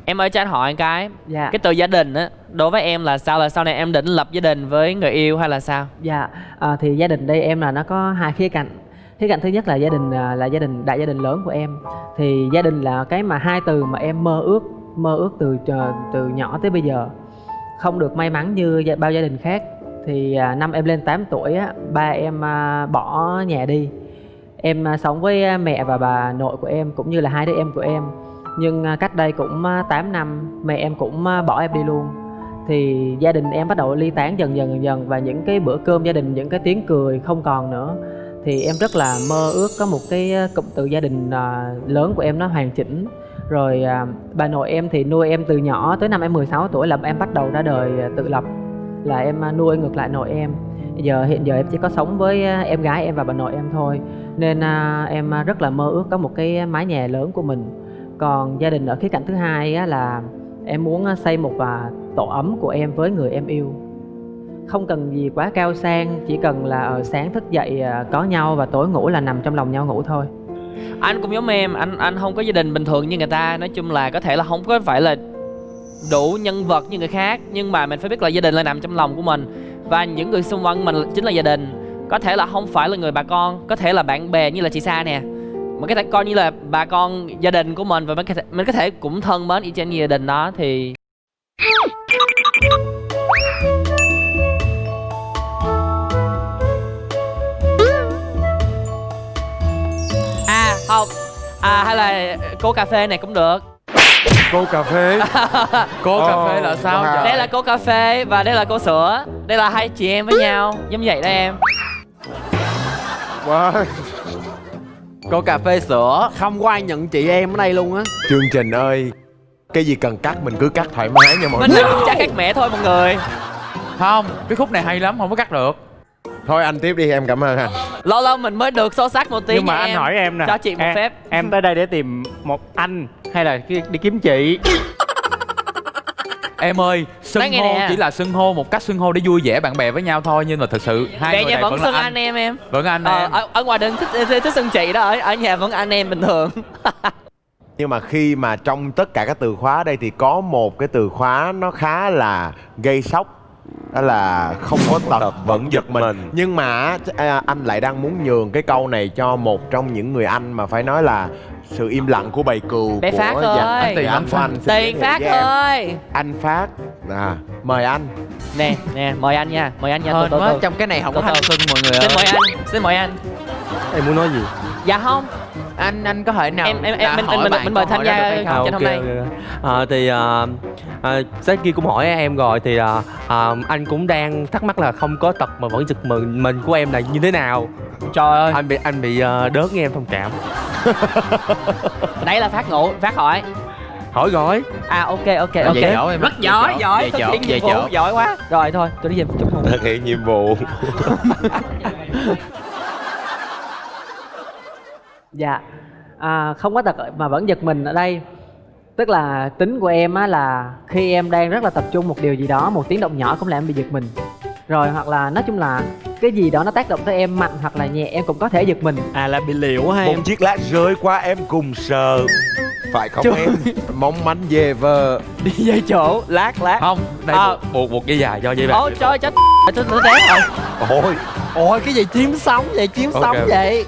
Em ơi cho anh hỏi cái. Dạ. Cái từ gia đình á, đối với em là sao? Là sau này em định lập gia đình với người yêu hay là sao? Dạ, thì gia đình đây em là nó có hai khía cạnh. Khía cạnh thứ nhất là gia đình đại gia đình lớn của em. Thì gia đình là cái mà hai từ mà em mơ ước từ nhỏ tới bây giờ. Không được may mắn như bao gia đình khác. Thì năm em lên 8 tuổi á, ba em bỏ nhà đi. Em sống với mẹ và bà nội của em cũng như là hai đứa em của em. Nhưng cách đây cũng 8 năm mẹ em cũng bỏ em đi luôn. Thì gia đình em bắt đầu ly tán dần dần. Và những cái bữa cơm gia đình, những cái tiếng cười không còn nữa. Thì em rất là mơ ước có một cái cụm từ gia đình lớn của em nó hoàn chỉnh. Rồi bà nội em thì nuôi em từ nhỏ tới năm em 16 tuổi là em bắt đầu ra đời tự lập. Là em nuôi ngược lại nội em. Hiện giờ em chỉ có sống với em gái em và bà nội em thôi. Nên em rất là mơ ước có một cái mái nhà lớn của mình. Còn gia đình ở khía cạnh thứ hai á, là em muốn xây một tổ ấm của em với người em yêu. Không cần gì quá cao sang, chỉ cần là sáng thức dậy có nhau và tối ngủ là nằm trong lòng nhau ngủ thôi. Anh cũng giống em, anh không có gia đình bình thường như người ta. Nói chung là có thể là không có phải là đủ nhân vật như người khác, nhưng mà mình phải biết là gia đình là nằm trong lòng của mình. Và những người xung quanh mình chính là gia đình. Có thể là không phải là người bà con, có thể là bạn bè như là chị Sa nè, mà có thể coi như là bà con gia đình của mình. Và mình có thể cũng thân mến y chang như gia đình đó. Thì không, hay là cô cà phê này cũng được. Cô cà phê. Cô cà phê là sao trời? Đây là cô cà phê và đây là cô sữa. Đây là hai chị em với nhau, giống vậy đó em. Wow. Cô cà phê sữa, không có ai nhận chị em ở đây luôn á. Chương trình ơi, cái gì cần cắt mình cứ cắt thoải mái nha mọi người. Mình cũng chắc cắt mẹ thôi mọi người. Không, cái khúc này hay lắm, không có cắt được. Thôi anh tiếp đi, em cảm ơn anh. Lâu lâu mình mới được xô xát một tiếng. Nhưng mà nha anh em. hỏi em nè, cho chị một phép. Em tới đây để tìm một anh hay là đi kiếm chị? Em ơi, xưng Nói nghe hô nè. chỉ là xưng hô, một cách xưng hô để vui vẻ bạn bè với nhau thôi. Nhưng mà thực sự hai Vậy người nhà này vẫn vẫn là xưng anh em. Vẫn anh em. Ở ngoài đừng thích xưng chị đó, ở nhà vẫn anh em bình thường. Nhưng mà khi mà trong tất cả các từ khóa đây thì có một cái từ khóa nó khá là gây sốc. Đó là không có tật vẫn giật mình. Nhưng mà anh lại đang muốn nhường cái câu này cho một trong những người anh mà phải nói là sự im lặng của bầy cừu Bé của Phát ơi. anh Phát. Tiền Phát ơi. Anh Phát, mời anh. Nè, mời anh nha, mời anh nha. Hên quá, trong cái này không có thanh xuân mọi người ơi. Xin mời anh. Em muốn nói gì? Dạ không. Anh có thể nào mình mời tham gia chương trình hôm nay. Thì sáng kia cũng hỏi em rồi thì anh cũng đang thắc mắc là không có tật mà vẫn giật mình của em là như thế nào. Trời ơi, anh bị đớt nghe em thông cảm. Đấy là Phát ngủ, Phát hỏi. Hỏi rồi. Ok. Vậy giỏi em. Rất giỏi, thực hiện nhiệm vụ, giỏi quá. Rồi thôi, tôi đi về chúc mừng. Thực hiện nhiệm vụ. Dạ, không có tật mà vẫn giật mình ở đây. Tức là tính của em á là khi em đang rất là tập trung một điều gì đó, một tiếng động nhỏ cũng làm em bị giật mình. Rồi hoặc là nói chung là cái gì đó nó tác động tới em mạnh hoặc là nhẹ em cũng có thể giật mình. Là bị liễu hả em? Một chiếc lá rơi qua em cùng sờ. Phải không em? Mong manh về vờ. Đi dây chỗ, lát. Không, đây buộc dây dài cho dây bạc. Ôi trời chết, tôi té rồi. Ôi cái gì chiếm sóng vậy, vậy.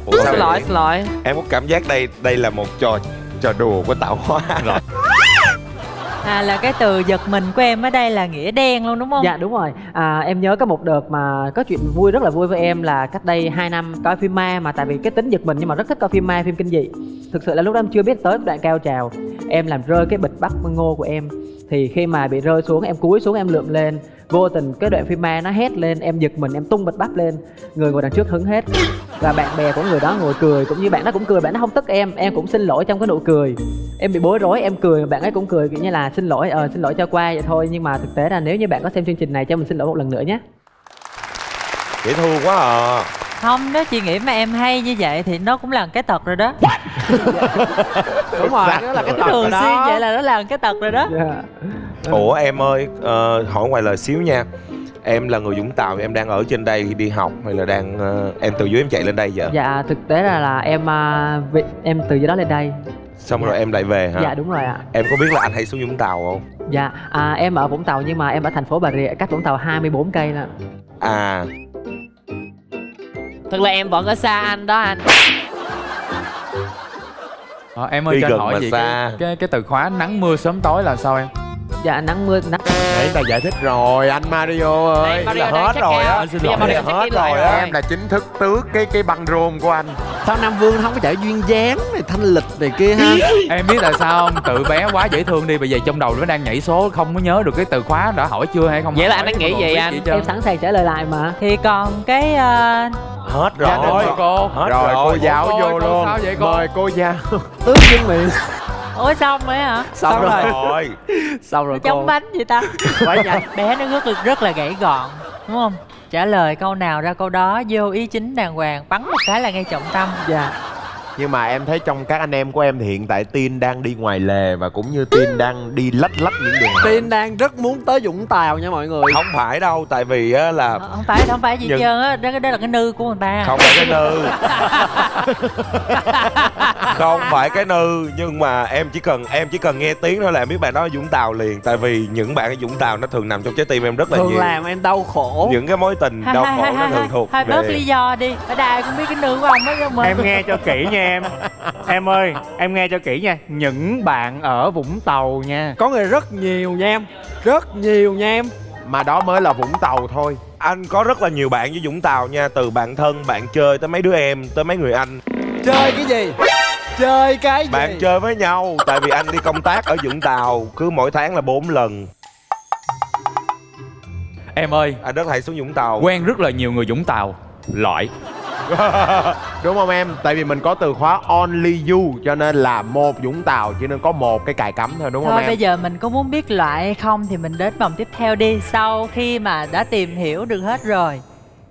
Ủa, Xin lỗi. Em có cảm giác đây là một trò đùa của tạo hóa rồi. Là cái từ giật mình của em ở đây là nghĩa đen luôn đúng không? Dạ đúng rồi. Em nhớ có một đợt mà có chuyện vui, rất là vui với em là cách đây 2 năm coi phim ma. Mà tại vì cái tính giật mình nhưng mà rất thích coi phim ma, phim kinh dị. Thực sự là lúc đó em chưa biết tới đoạn cao trào. Em làm rơi cái bịch bắp ngô của em. Thì khi mà bị rơi xuống em cúi xuống em lượm lên. Vô tình cái đoạn phim ma nó hét lên, em giật mình, em tung bịch bắp lên. Người ngồi đằng trước hứng hết. Và bạn bè của người đó ngồi cười, cũng như bạn đó cũng cười, bạn đó không tức em cũng xin lỗi trong cái nụ cười. Em bị bối rối, em cười, bạn ấy cũng cười kiểu như là xin lỗi cho qua vậy thôi. Nhưng mà thực tế là nếu như bạn có xem chương trình này cho mình xin lỗi một lần nữa nhé. Dễ thương quá à. Không, nếu chị nghĩ mà em hay như vậy thì nó cũng là cái tật rồi đó. Đúng rồi, đó là cái tật Thường rồi đó. xuyên vậy là nó làm cái tật rồi đó. Ủa em ơi, hỏi ngoài lời xíu nha. Em là người Vũng Tàu, em đang ở trên đây đi học hay là đang em từ dưới em chạy lên đây vậy? Dạ thực tế là em từ dưới đó lên đây. Xong rồi em lại về hả? Dạ đúng rồi ạ. Em có biết là anh hay xuống Vũng Tàu không? Dạ em ở Vũng Tàu nhưng mà em ở thành phố Bà Rịa, cách Vũng Tàu 24 cây nè. À, Thực là em vẫn ở xa anh đó anh. Em ơi Đi cho gần anh hỏi mà gì xa. cái từ khóa nắng mưa sớm tối là sao em? Dạ nắng mưa nắng. Để ta giải thích rồi anh Mario ơi. Mario Là đang hết check rồi out. á. Bây giờ Mario check Hết in lại rồi rồi. á. Em là chính thức tước cái băng rôn của anh. Sao Nam Vương không có chạy duyên dáng này, thanh lịch này kia ha? Em biết tại sao không? Tự bé quá dễ thương đi, bây giờ trong đầu nó đang nhảy số không có nhớ được cái từ khóa đã hỏi chưa hay không. Vậy là hỏi, anh đang nghĩ còn gì biết anh? chưa? Em sẵn sàng trả lời lại mà. Thì còn cái hết rồi. Gia đình rồi cô. Hết Rồi cô giáo Ôi, vô cô luôn. sao vậy cô? Mời cô giáo. Tước chân miệng. ủa xong rồi hả? Xong rồi. Rồi. Xong rồi Chống cô. bánh vậy ta? Quá nhanh. Bé nó rất là gãy gọn đúng không? Trả lời câu nào ra câu đó, vô ý chính đàng hoàng, bắn một cái là ngay trọng tâm. Dạ. Nhưng mà em thấy trong các anh em của em thì hiện tại Tin đang đi ngoài lề và cũng như Tin đang đi lách những đường hẻm. Tiên đang rất muốn tới Vũng Tàu nha mọi người. Không phải đâu, tại vì á là Không phải gì Nhưng- trơn á, đó là cái nư của người ta. không phải cái nư. Không phải cái nư, nhưng mà em chỉ cần nghe tiếng thôi là em biết bạn đó ở Vũng Tàu liền. Tại vì những bạn ở Vũng Tàu nó thường nằm trong trái tim em rất là Thường nhiều. làm em đau khổ. Những cái mối tình đau khổ nó thường thuộc Thôi bớt về lý do đi, ở đây ai cũng biết cái nư của ông hết đâu mà. Em nghe cho kỹ nha em. Em ơi, em nghe cho kỹ nha. Những bạn ở Vũng Tàu nha. Có người rất nhiều nha em. Rất nhiều nha em. Mà đó mới là Vũng Tàu thôi. Anh có rất là nhiều bạn với Vũng Tàu nha, từ bạn thân, bạn chơi tới mấy đứa em, tới mấy người anh. Chơi cái gì? Chơi cái gì? Bạn chơi với nhau, tại vì anh đi công tác ở Vũng Tàu, cứ mỗi tháng là 4 lần. Em ơi, Anh rất hay xuống Vũng Tàu. quen rất là nhiều người Vũng Tàu. Loại. Đúng không em? Tại vì mình có từ khóa only you cho nên là một Vũng Tàu chỉ nên có một cái cài cắm thôi đúng không Thôi em? bây giờ mình có muốn biết loại hay không thì mình đến vòng tiếp theo đi. Sau khi mà đã tìm hiểu được hết rồi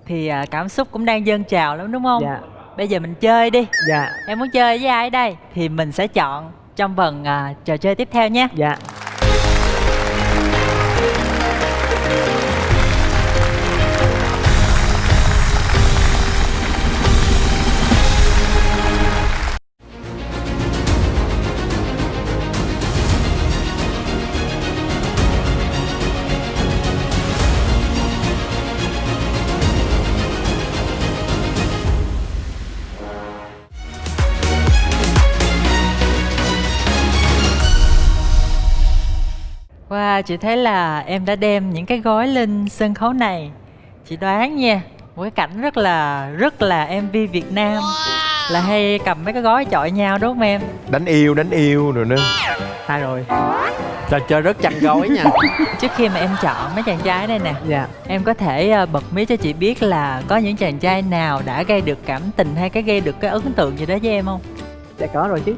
thì cảm xúc cũng đang dâng trào lắm đúng không? Dạ. Bây giờ mình chơi đi. Dạ. Em muốn chơi với ai ở đây thì mình sẽ chọn trong phần trò chơi tiếp theo nhé. Dạ. Wow, chị thấy là em đã đem những cái gói lên sân khấu này. Chị đoán nha, một cái cảnh rất là MV Việt Nam là hay cầm mấy cái gói chọi nhau đúng không em? Đánh yêu rồi nữa. Hai rồi. Trò chơi rất chăn gói nha. Trước khi mà em chọn mấy chàng trai đây nè, Dạ. em có thể bật mí cho chị biết là có những chàng trai nào đã gây được cảm tình hay gây được cái ấn tượng gì đó với em không? Dạ có rồi chứ.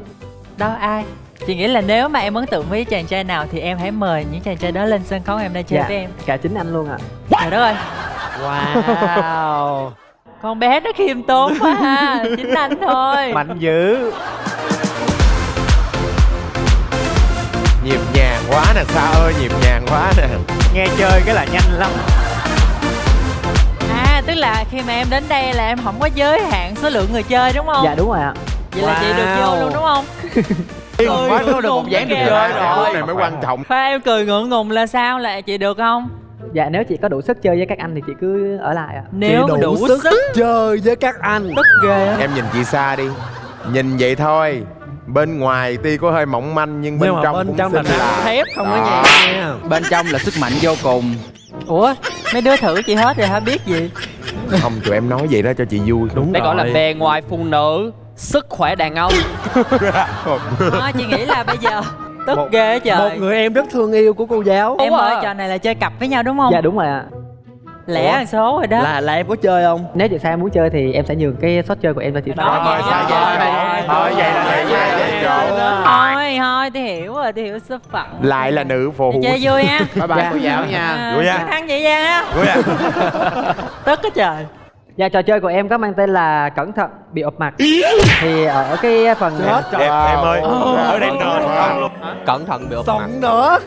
Đó ai? Chị nghĩ là nếu mà em ấn tượng với chàng trai nào thì em hãy mời những chàng trai đó lên sân khấu em đang chơi với em. Cả chính anh luôn ạ. Trời đất ơi, Wow. con bé nó khiêm tốn quá ha. Chính anh thôi. Mạnh dữ. Nhịp nhàng quá nè, Sa ơi, nhịp nhàng quá nè. Nghe chơi cái là nhanh lắm. Tức là khi mà em đến đây là em không có giới hạn số lượng người chơi đúng không? Dạ đúng rồi ạ. Vậy là chị được vô luôn đúng không? Quá có được một dáng được kìa. chơi rồi. Cái này mới quan trọng. Khoa em cười ngượng ngùng là sao, là chị được không? Dạ nếu chị có đủ sức chơi với các anh thì chị cứ ở lại ạ. Nếu Chị đủ sức chơi với các anh. tức ghê á. Em nhìn chị Sa đi. Nhìn vậy thôi. Bên ngoài tuy có hơi mỏng manh nhưng bên Nhưng mà trong bên cũng trong là xinh là thép không có Đó. nhẹ nha. Bên trong là sức mạnh vô cùng. Ủa, mấy đứa thử chị hết rồi hả, biết gì? Không, tụi em nói vậy đó cho chị vui. Đúng Đây rồi. gọi là bề ngoài phụ nữ, sức khỏe đàn ông. Thôi chị nghĩ là bây giờ tức ghê á trời. Một người em rất thương yêu của cô giáo. Em ơi, trò này là chơi cặp với nhau đúng không? Dạ đúng rồi ạ. Lẻ một số rồi đó. Là em có chơi không? Nếu chị Sa muốn chơi thì em sẽ nhường cái shot chơi của em cho chị Sa. Đó, Mời Sa về chỗ. Thôi vậy là để Sa về chỗ. Thôi, tôi hiểu rồi, tôi hiểu số phận. Lại là nữ phụ. Đi chơi vui ha. Bye bye cô giáo nha. À, Vui nha. căng thẳng vậy Giang á. Vui à? Tức á trời. Dạ, trò chơi của em có mang tên là cẩn thận bị ụp mặt. Thì ở cái phần em ơi, ở đây nền Cẩn thận bị ụp mặt. Sống nữa.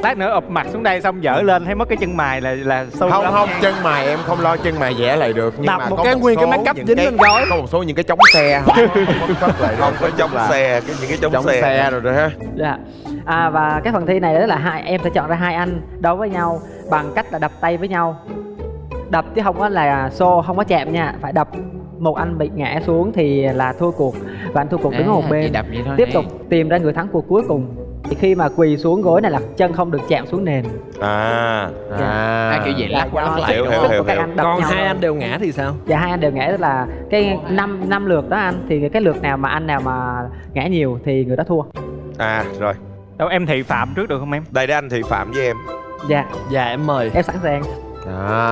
Lát nữa ụp mặt xuống đây xong dở lên thấy mất cái chân mày là sâu Không lắm không, nha. chân mày em không lo chân mày vẽ lại được. Nhưng Đập mà một có cái nguyên cái số make up những dính cái- lên gối. Có một số những cái chống xe không cất lại được. Không có chống Là xe, những cái chống xe. xe rồi ha. Dạ. Và cái phần thi này đó là em sẽ chọn ra hai anh đấu với nhau bằng cách là đập tay với nhau. Đập chứ không có là xô, không có chạm nha, phải đập. Một anh bị ngã xuống thì là thua cuộc, và anh thua cuộc đứng ở một chỉ bên đập vậy thôi tiếp nè. tục tìm ra người thắng cuộc cuối cùng. Thì khi mà quỳ xuống gối này là chân không được chạm xuống nền. Kiểu vậy lắc qua lắc lại Hiểu, đúng hiểu, không? hiểu, Các hiểu. anh đập Còn nhau hai thôi. anh đều ngã thì sao? Dạ, hai anh đều ngã, tức là cái năm lượt đó anh, thì cái lượt nào mà anh nào mà ngã nhiều thì người đó thua. Rồi. Đâu em thị phạm trước được không em? Đây để anh thị phạm với em. Dạ, Dạ em mời. em sẵn sàng.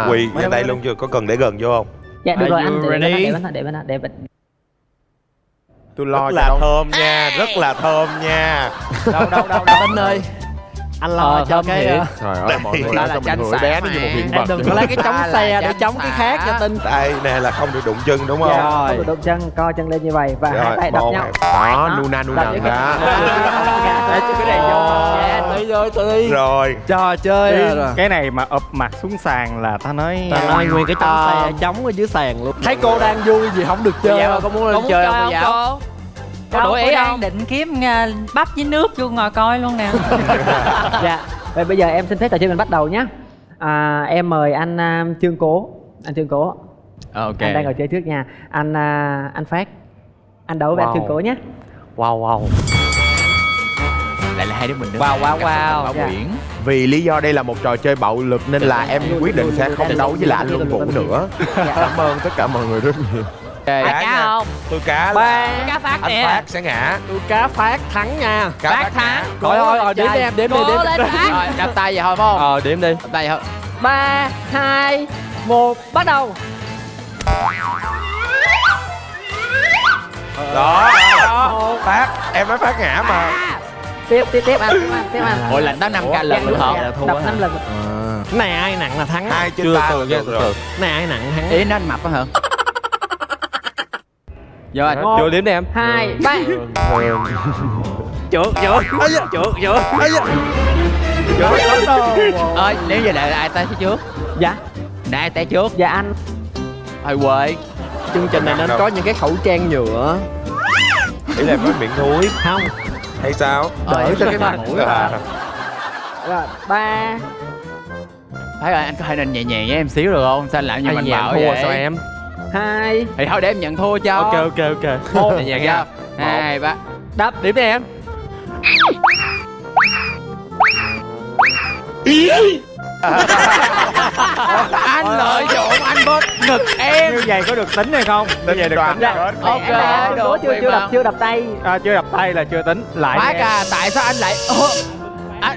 Quỳ ngay đây luôn chưa? Có cần để gần vô không? Dạ được Are rồi you anh, ready? để bên đó. Tôi lo Rất cho là đâu. thơm nha, rất là thơm nha. Đâu Tinh ơi. Anh lo cho cái Trời ơi, mọi người Đó nói là sao mình tranh hửi xả bé nó như một mà. hiện em vật. đừng có lấy cái chống Ta là xe để tranh chống cái khác xả. cho Tinh. Đây nè là không được đụng chân đúng không? Dạ, Rồi. không được đụng chân, co chân lên như vậy và hai Rồi, tay đập một nhau. này. Đó, nuna Đập nần với đó. Để cho cái này vô. Đi rồi tôi đi. Rồi. Trò chơi rồi. Cái này mà ụp mặt xuống sàn là ta nói Ta nói nguyên cái chống xe chống ở dưới sàn luôn. Thấy cô đang vui gì không được chơi không? Có muốn lên chơi không cô giáo? Có đổi ý đang không? định kiếm bắp với nước vô ngồi coi luôn nè. Dạ. Vậy bây giờ em xin phép trò chơi mình bắt đầu nhé. Em mời anh Trương Cố. Anh Trương Cố. Ok. Anh đang ngồi chơi trước nha. Anh Phát. Anh đấu với anh Trương Cố nhé. Wow. Lại là hai đứa mình nữa. Wow. Bảo Dạ. Nguyễn. Vì lý do đây là một trò chơi bạo lực nên là em quyết định sẽ không đấu với lại anh Luân Vũ nữa. Cảm ơn tất cả mọi người rất nhiều. Ai cá không? Tôi cá Ba. Cá Phát anh nè. Phát sẽ ngã. Tôi cá Phát thắng nha. Cá Phát thắng. Rồi đếm đi em, đếm đi. Cố lên Phát. Rồi, đập tay vậy thôi phải không? Đếm đi. Đập tay thôi. 3, 2, 1, bắt đầu. Đó. Phát, em nói Phát ngã mà. Tiếp anh. Ôi là nó 5k lần nữa hả? Đập 5 lần. Cái này ai nặng là thắng. 2 trên 3 là được rồi. Cái này ai nặng thắng. Ý nó anh mập á hả? Vô anh. Một, Chưa đếm đi em. 2, 3. Trượt. Ơi, nếu giờ lại là ai tay phía trước? Dạ. Nãy ai tay trước? Dạ anh. Thôi quê. Chương trình này nên có những cái khẩu trang nhựa. Ý là nói miệng thúi Không. hay sao? Đỡ cho cái mặt mũi. Rồi, 3. Thấy rồi, anh có thể nên nhẹ nhàng với em xíu được không? Sao anh làm như mình bảo thua vậy? sao em? 2. Thì thôi để em nhận thua cho. Ok. Một. Nhẹ nhàng nha. 2, 3. Đập. Đếm đi em. Anh lợi dụng anh bóp ngực em. như vậy có được tính hay không? Như vậy được tính. Ok, được. Chưa đập tay. Chưa đập tay là chưa tính. Lại Phát nha. à, tại sao anh lại...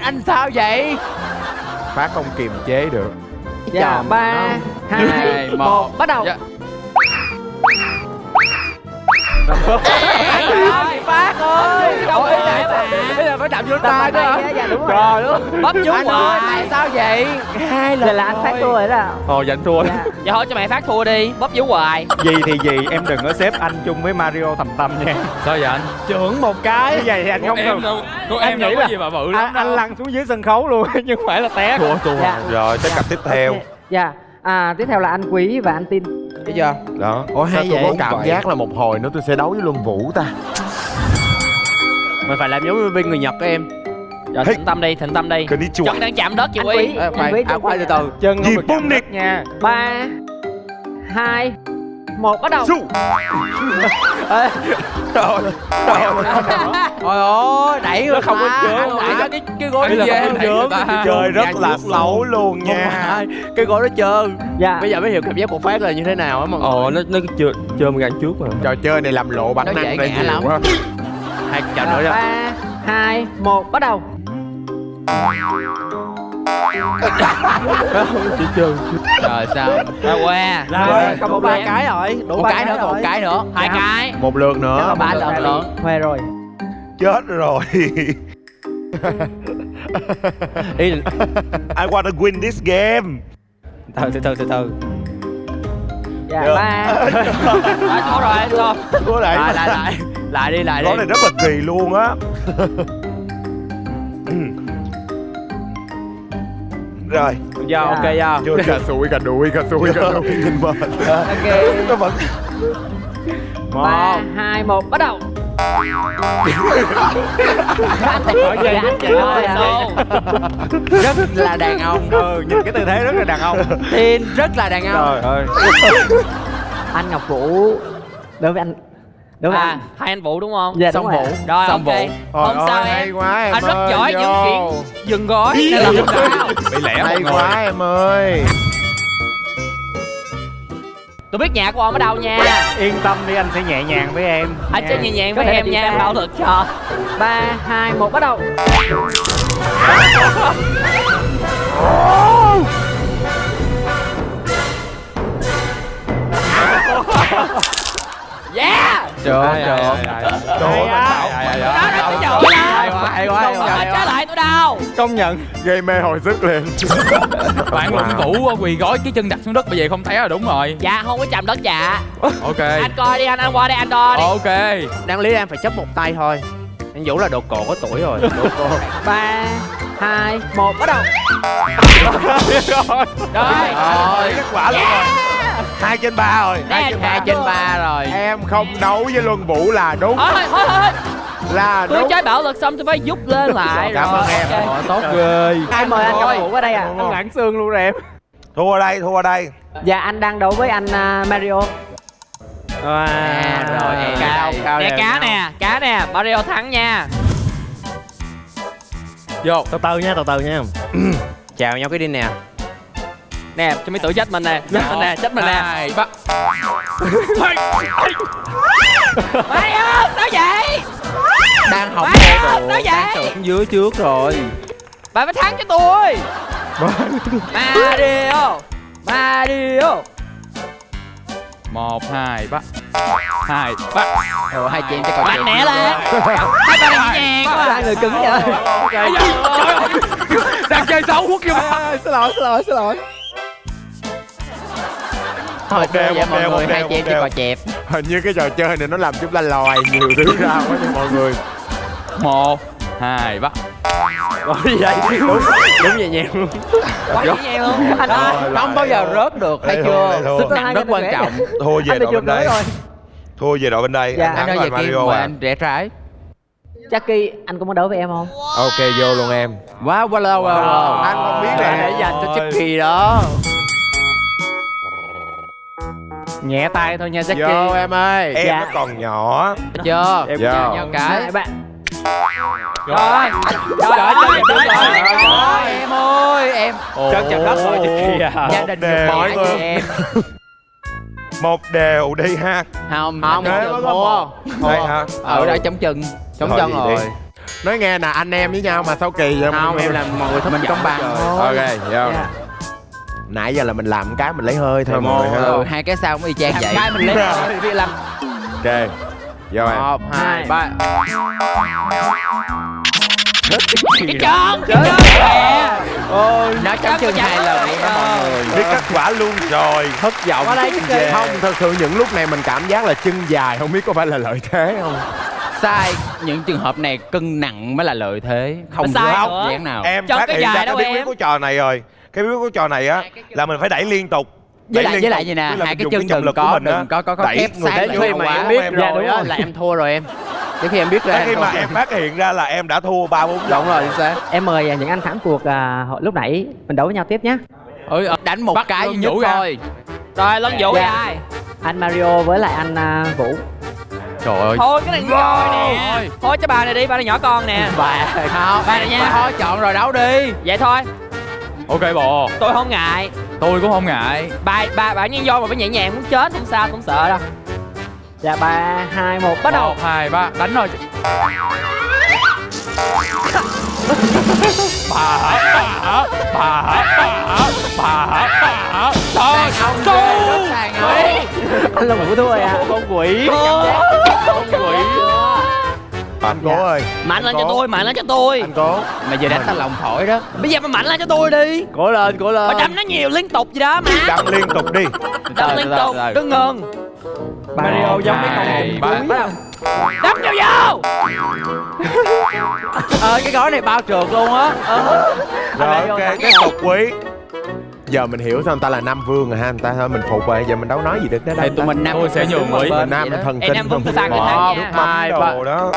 Anh sao vậy? Phát không kiềm chế được. Dạ, 3, 2, 1, bắt đầu. Dạ. Phát ơi. Đâu có để mà. Bây giờ phải đập vô Đập tay tay đó. á, dạ đúng rồi. Trời ơi. Bắp vú Anh hoài. ơi, tại sao vậy? 2 lần Vậy là anh Phát thua rồi đó. Dành thua đó. Dạ thôi cho mẹ Phát thua đi. Bắp vú hoài. Gì thì gì, em đừng có xếp anh chung với Mario Thầm Tâm nha. Sao vậy anh? Trưởng một cái. Như vậy thì anh không được. Em đâu có gì mà bự lắm Anh lăn xuống dưới sân khấu luôn nhưng không phải là té. Thua. Dạ. Rồi tới cặp tiếp theo. Dạ. Tiếp theo là anh Quý và anh Tin. Thấy chưa? Đó. Ủa, hay Sao tôi vậy? có cảm giác là một hồi nữa tôi sẽ đấu với Luân Vũ ta. Mày phải làm giống như bên người Nhật của em. Rồi thịnh tâm đi. Konnichiwa. Chân đang chạm đất chị Anh Quý. Quý. Anh Quý. Khoai từ từ. Chân không Gì được bung chạm nịt. đất nha. 3, 2, 1, bắt đầu. Su. Ôi ôi, đẩy người Nó không có ta. chữa Anh luôn đẩy á. cho cái gối Ý nó là về. không có chữa. Chơi rất là xấu luôn nha. Cái gối nó trơn. Dạ. Bây giờ mới hiểu cảm giác của Phát là như thế nào á mọi người. Nó trơn gan trước mà. Trò chơi này làm lộ bản Nó năng dễ ra ngã nhiều lắm. quá. Hai trận nữa đó. 3, 2, 1, bắt đầu. Chỉ trơn. Rồi sao? Rồi qua. Rồi, còn một 3 cái rồi. Đủ Một 3 cái nữa, còn một cái nữa. 2 cái. Một lượt nữa. 3 lần nữa. Huề rồi. Chết rồi. Ý I wanna win this game. từ từ. Dạ Được. 3 Có rồi rồi. Cố lại. Lại đi Gói này rất là kỳ luôn á. Rồi. Vô, ok vô. Chưa cà sụi cà đuôi nhìn mệt. Nó vẫn 3, 2, 1 bắt đầu. Rất là đàn ông. Nhìn cái tư thế rất là đàn ông. Tin rất là đàn ông. Trời ơi. Anh Ngọc Vũ đối với anh Hai anh Vũ đúng không? Dạ, Xong đúng rồi. Vũ. Rồi Xong ok. Vũ. Không Trời sao ơi, hay em. quá em Anh rất ơi, giỏi những vô. chuyện dừng gói nên là không sao. Bị lẻ hay một người. quá em ơi. Tôi biết nhà của ông ở đâu nha. Yên tâm đi, anh sẽ nhẹ nhàng với em. Anh chơi nhẹ nhàng với Có thể là em chị nha, ta. em bạo lực cho. 3, 2, 1 bắt đầu. Yeah. Trời ơi. Hay quá. Không trả lại tôi đâu. Công nhận. Gây mê hồi sức liền. Bạn Luận Vũ quỳ gối cái chân đặt xuống đất, bây giờ không thấy là đúng rồi. Dạ không có chạm đất dạ. Ok. Anh coi đi anh qua đây anh đo đi. Ok. Đáng lý em phải chấp một tay thôi. Anh Vũ là đồ cổ có tuổi rồi. 3, 2, 1 bắt đầu. Rồi. Kết quả luôn rồi. 2/3 rồi. 2/3 rồi. Em không đấu với Luân Vũ là đúng. Thôi. Là Tôi đúng. chơi bạo lực xong tôi phải giúp lên lại. Cảm ơn em. Tốt ghê. Em mời anh Ngọc Vũ qua đây ạ. Anh lãng xương luôn rồi em. Thua ở đây. Dạ anh đang đấu với anh Mario. Rồi cao nè, đều cá nè, Mario thắng nha. Vô. Từ từ nha. Chào nhau cái đi nè. Nè, cho mấy tụi chết mình nè, chết mình nè. 2, 3. Mario, sao vậy? Đang học Mario, sao vậy? tưởng dưới trước rồi. Bà phải thắng cho tôi. Mario. 1, 2, 3. 2, 3. Rồi hai chị em cho còn Mạnh mẽ lên. Hai bà này nhẹ quá. Hai người cứng vậy. Đang chơi xấu quốc kia mà. Xin lỗi. Thôi chơi với mọi người, hai chị em chỉ còn chẹp. Hình như cái trò chơi này nó làm chúng ta lòi nhiều thứ ra quá nha mọi người. 1, 2, 3. Vậy đúng nhẹ nhàng luôn. Quá dễ dàng luôn. Anh Không bao giờ rớt được, thấy chưa? Sức nặng rất quan trọng. Thua về đội bên đây. Thua về đội bên đây. Dạ. Anh thắng Anh rồi ơi, về kia Mario mời à. anh rẽ trái. Jackie, anh có muốn đấu với em không? Ok vô luôn em. Wow. Anh không biết nè. Để dành cho Chucky đó. Nhẹ tay thôi nha Vô Jackie. em ơi. Em Dạ. nó còn nhỏ. Thấy chưa? Em Dạ. Chào nhau cái. Hai bạn. Rồi. Em ơi, em. Chân chạm đất rồi Jackie à. Gia đình Đều. mọi người em. Một đều đi ha. Không, Thế anh mới thua. Đây hả? Ở đây chống chân. Chống Thôi chân gì rồi. đi. Nói nghe nè, anh em với nhau mà sao kỳ vậy? Không, em làm mọi người Mình công bằng thôi. Ok, vô. Dạ. Nãy giờ là mình làm cái mình lấy hơi thôi mọi người ha. Hai cái sau cũng y chang vậy. Cái mình lên rồi vì làm Ok. Vô em. 1, 2, 3. Cái chân. Nó chống chân 2 lần luôn đó mọi người. Biết kết quả luôn rồi. Thất vọng. Qua đây Jackie. Không, thật sự những lúc này mình cảm giác là chân dài không biết có phải là lợi thế không? Sai, những trường hợp này cân nặng mới là lợi thế. Không Sai rớt nữa. dáng nào. Em Chân phát cái hiện dài ra cái đâu bí em. quyết của trò này rồi. Cái bí quyết của trò này á là mình phải đẩy liên tục. Với Đẩy lại liên vậy tục. nè, Tức là hai mình cái dùng chân trọng đừng lực của có mình á, đừng có đẩy khép người sát khác Đến vô khi vô mà quá. em biết Dạ, rồi đúng á rồi. là em thua rồi em. Đến khi em biết ra Tới khi mà em phát hiện ra là em đã thua 3-4 Đúng rồi, chính xác. Em mời những anh thắng cuộc lúc nãy mình đấu với nhau tiếp nhé. Đánh một Bắt cái Luân duy nhất Vũ ra. thôi. Rồi Lân Vũ Dạ. ai? Anh Mario với lại anh Vũ. Trời ơi. Thôi cái này coi nè. Thôi cho bà này đi, bà này nhỏ con nè. Bà không, Bà này nha. thôi chọn rồi đấu đi. Vậy thôi, Ok bò. tôi không ngại. Tôi cũng không ngại. Bà nhiên vô mà phải nhẹ nhàng muốn chết không sao, không sợ đâu. Dạ 3, 2, 1 bắt đầu. 1, 2, 3. Đánh rồi. Đàn ông rất đàn ông. Anh Long Vũ thua rồi à. Con quỷ. Con quỷ. Anh Cố ơi. Mạnh lên Cố. cho tôi, mạnh lên cho tôi. Anh Cố. Mày vừa đánh ta lòng khỏi đó. Bây giờ mày mạnh lên cho tôi đi. Cố lên, cố lên. Mày đâm nó nhiều liên tục gì đó mà. Đâm liên tục đi. Đâm liên tục, đừng ngừng. Mario giống mấy con cuối. Đâm vô. Cái gói này bao trượt luôn á. Rồi ok, cái tục quý. Giờ mình hiểu sao người ta là Nam Vương rồi ha, người ta thôi mình phục rồi, giờ mình đâu nói gì được nữa đâu. Thì tụi mình Nam Tôi sẽ nhường Mỹ. Mình Nam mình thần kinh. Nam Vương tôi phạt người thắng nha. Hai đồ đó.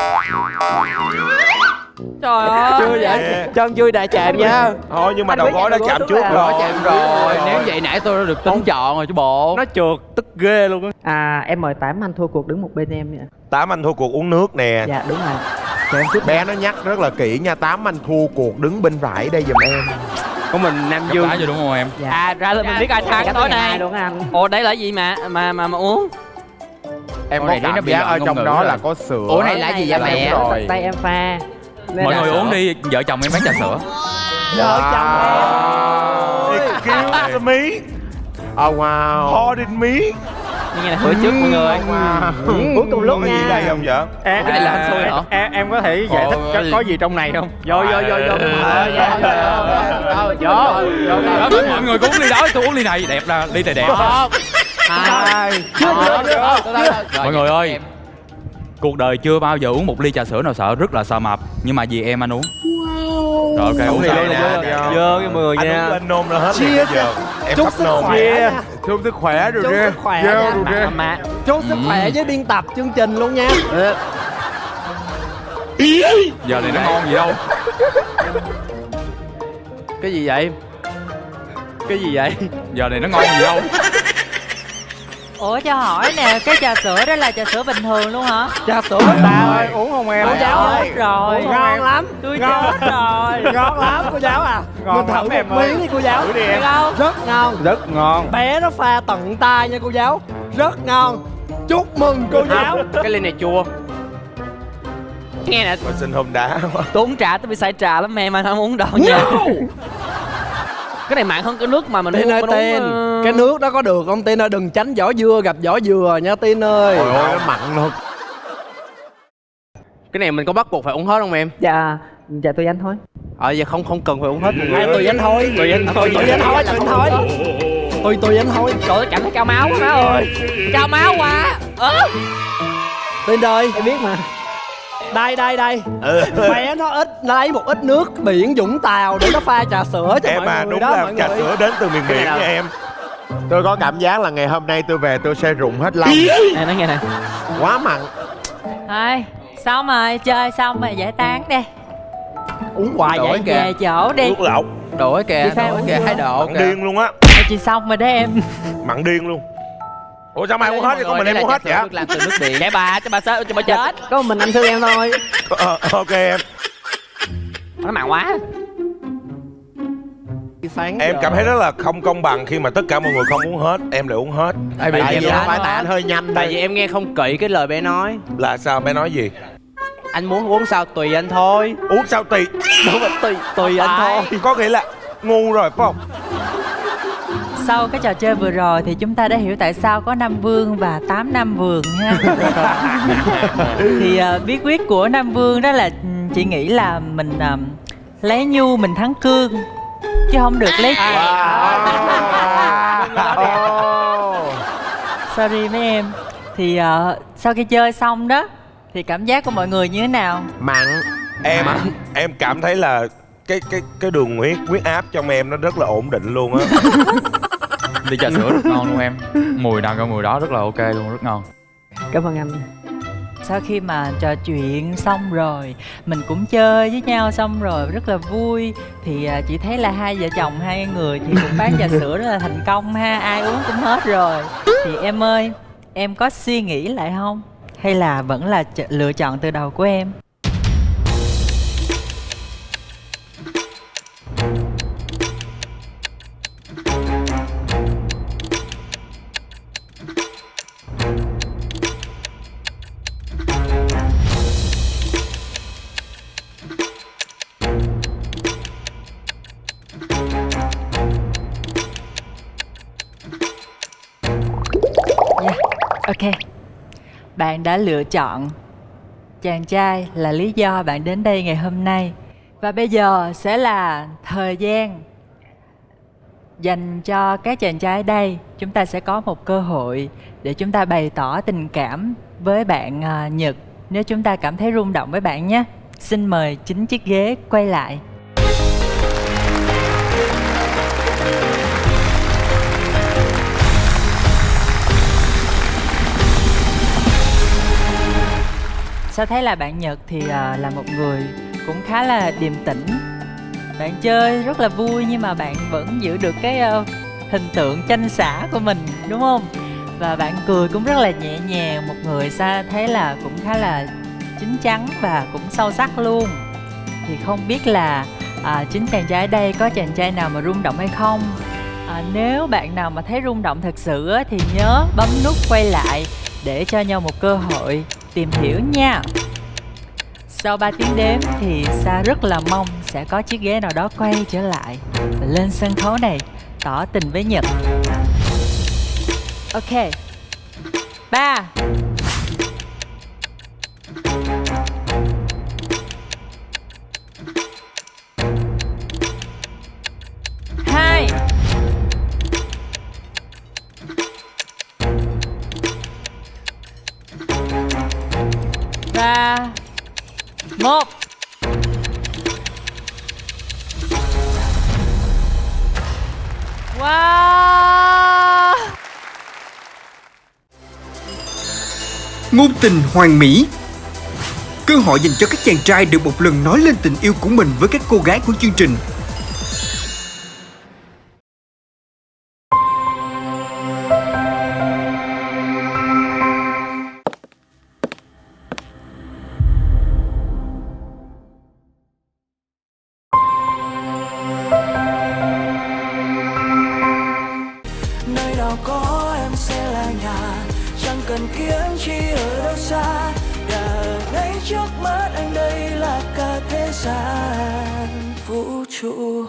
Trời ơi. Chưa vậy? Chân vui đại chạm nha. Thôi nhưng mà đầu gối đã chạm trước rồi. Chạm rồi. Nếu vậy nãy tôi đã được tính chọn rồi chứ bộ. Nó trượt tức ghê luôn á. Em mời Tám anh thua cuộc đứng một bên em nha. Tám anh thua cuộc uống nước nè. Dạ đúng rồi. Cho em chút. Bé nó nhắc rất là kỹ nha. Tám anh thua cuộc đứng bên phải đây giùm em. Của mình Nam Dương. Rồi đúng không em? Dạ. Ra là mình biết ai thắng tối nay luôn anh. Ồ đây là gì mà uống? Em Ủa có này nó cảm bị giác loạn ở ngôn trong ngữ đó rồi. là có sữa. Ủa này là gì vậy mẹ? Rồi. Tay em pha. Mọi người uống đi, vợ chồng em bán trà sữa. Vợ chồng em. Excuse me. Oh wow. Pardon me. Như là bữa trước mọi người. Uống cùng lúc Có gì nha. đây không vậy? Đây là anh xui hả? Em có thể giải thích có gì trong này không? Vô. Mọi người cũng uống ly đó, tôi uống ly này, đẹp là ly này đẹp. Mọi người ơi, cuộc đời chưa bao giờ uống một ly trà sữa nào sợ, rất là sợ mập. Nhưng mà vì em anh uống. Rồi ok, uống Uống sao? ly nè. Vô cái 10 Anh nha. uống lên nôn ra hết liền bây giờ. Em Chúc sắp sức nôn. khỏe. Chúc sức khỏe rồi Chúc kìa. sức khỏe Vô nha. rồi kìa. Mà Chúc sức khỏe với biên tập chương trình luôn nha. Giờ này nó ngon gì đâu. Cái gì vậy? Cái gì vậy? Giờ này nó ngon gì đâu. Ủa cho hỏi nè, cái trà sữa đó là trà sữa bình thường luôn hả? Trà sữa Sao ơi, uống không em? Cô giáo ơi. Chết rồi. Ngon lắm. Tôi Ngon. chết rồi. Ngon lắm cô giáo à. Ngon Mình lắm thử em một ơi. miếng đi cô giáo. Thử đi em. Được không? Rất ngon. Rất ngon. Bé nó pha tận tay nha cô giáo. Rất ngon. Chúc mừng cô giáo. cái ly này chua. Nghe nè, Mà xin hôm đá quá. tôi uống trà tôi bị say trà lắm em không uống đâu nha. Cái này mặn hơn cái nước mà mình Tin uống. ơi Mình Tin, uống, cái nước đó có được không Tin ơi? Đừng tránh vỏ dưa gặp vỏ dừa nha Tin ơi. Trời ơi, nó mặn luôn. Cái này mình có bắt buộc phải uống hết không em? Dạ tùy anh thôi. Giờ không cần phải uống hết mọi người Ai, ơi. tùy anh thôi. Tùy anh thôi. Tùy anh thôi. Tùy anh thôi. Trời ơi cảm thấy cao máu quá má ơi. Cao máu quá. Tin ơi. Em biết mà. Đây. Bé nó lấy một ít nước biển Vũng Tàu để nó pha trà sữa cho Em mọi à, người đúng đó là mọi trà người. sữa đến từ miền biển nha em. Tôi có cảm giác là ngày hôm nay tôi về tôi sẽ rụng hết lông. Nè nói nghe nè. Quá mặn. Thôi, xong rồi, chơi xong rồi giải tán đi. Uống hoài vậy kìa. Về chỗ đi. Nước lọc. Đổi kìa, Chị Phan đổi uống kìa, chưa? hai độ Mặn kìa. điên luôn á. Chị xong rồi đó em. Mặn điên luôn. Ủa sao mày uống hết vậy? Có mình em uống hết vậy? Được làm từ nước biển. Để bà cho bà sao cho bà chết. Có một mình anh thương em thôi. Ok em. Nó mặn quá. Sáng Em giờ. cảm thấy rất là không công bằng khi mà tất cả mọi người không uống hết, em lại uống hết. Tại vì Tại em vì nói- không phải tại anh hơi nhanh. Tại vì em nghe không kỹ cái lời bé nói. Là sao bé nói gì? Anh muốn uống sao tùy anh thôi. Uống sao tùy. Đúng rồi, tùy anh thôi. Có nghĩa là ngu rồi phải không? Sau cái trò chơi vừa rồi thì chúng ta đã hiểu tại sao có 5 vương và 8 năm vườn ha. Thì bí quyết của Nam Vương đó là chị nghĩ là mình lấy nhu mình thắng cương chứ không được lấy sorry mấy em. Thì sau khi chơi xong đó thì cảm giác của mọi người như thế nào? Mặn. Em cảm thấy là cái đường huyết áp trong em nó rất là ổn định luôn á. Ly trà sữa rất ngon luôn em. Mùi nào cái mùi đó rất là ok luôn, rất ngon. Cảm ơn anh. Sau khi mà trò chuyện xong rồi, mình cũng chơi với nhau xong rồi rất là vui. Thì chị thấy là hai vợ chồng hai người thì cũng bán trà sữa rất là thành công ha. Ai uống cũng hết rồi. Thì em ơi, em có suy nghĩ lại không? Hay là vẫn là lựa chọn từ đầu của em? Ok, bạn đã lựa chọn chàng trai là lý do bạn đến đây ngày hôm nay. Và bây giờ sẽ là thời gian dành cho các chàng trai ở đây. Chúng ta sẽ có một cơ hội để chúng ta bày tỏ tình cảm với bạn Nhật nếu chúng ta cảm thấy rung động với bạn nhé. Xin mời 9 chiếc ghế quay lại. Sao thấy là bạn Nhật thì là một người cũng khá là điềm tĩnh. Bạn chơi rất là vui nhưng mà bạn vẫn giữ được cái hình tượng chanh sả của mình, đúng không? Và bạn cười cũng rất là nhẹ nhàng. Một người Sa thấy là cũng khá là chín chắn và cũng sâu sắc luôn. Thì không biết là 9 chàng trai ở đây có chàng trai nào mà rung động hay không? Nếu bạn nào mà thấy rung động thật sự á, thì nhớ bấm nút quay lại để cho nhau một cơ hội tìm hiểu nha. Sau 3 tiếng đếm thì Sa rất là mong sẽ có chiếc ghế nào đó quay trở lại và lên sân khấu này tỏ tình với Nhật. Ok. 3 2 3 1. Wow! Ngôn tình hoàn mỹ. Cơ hội dành cho các chàng trai được một lần nói lên tình yêu của mình với các cô gái của chương trình. Nơi nào có em sẽ là nhà, chẳng cần kiếm chi ở đâu xa. Cả ngay trước mắt anh đây là cả thế gian vũ trụ.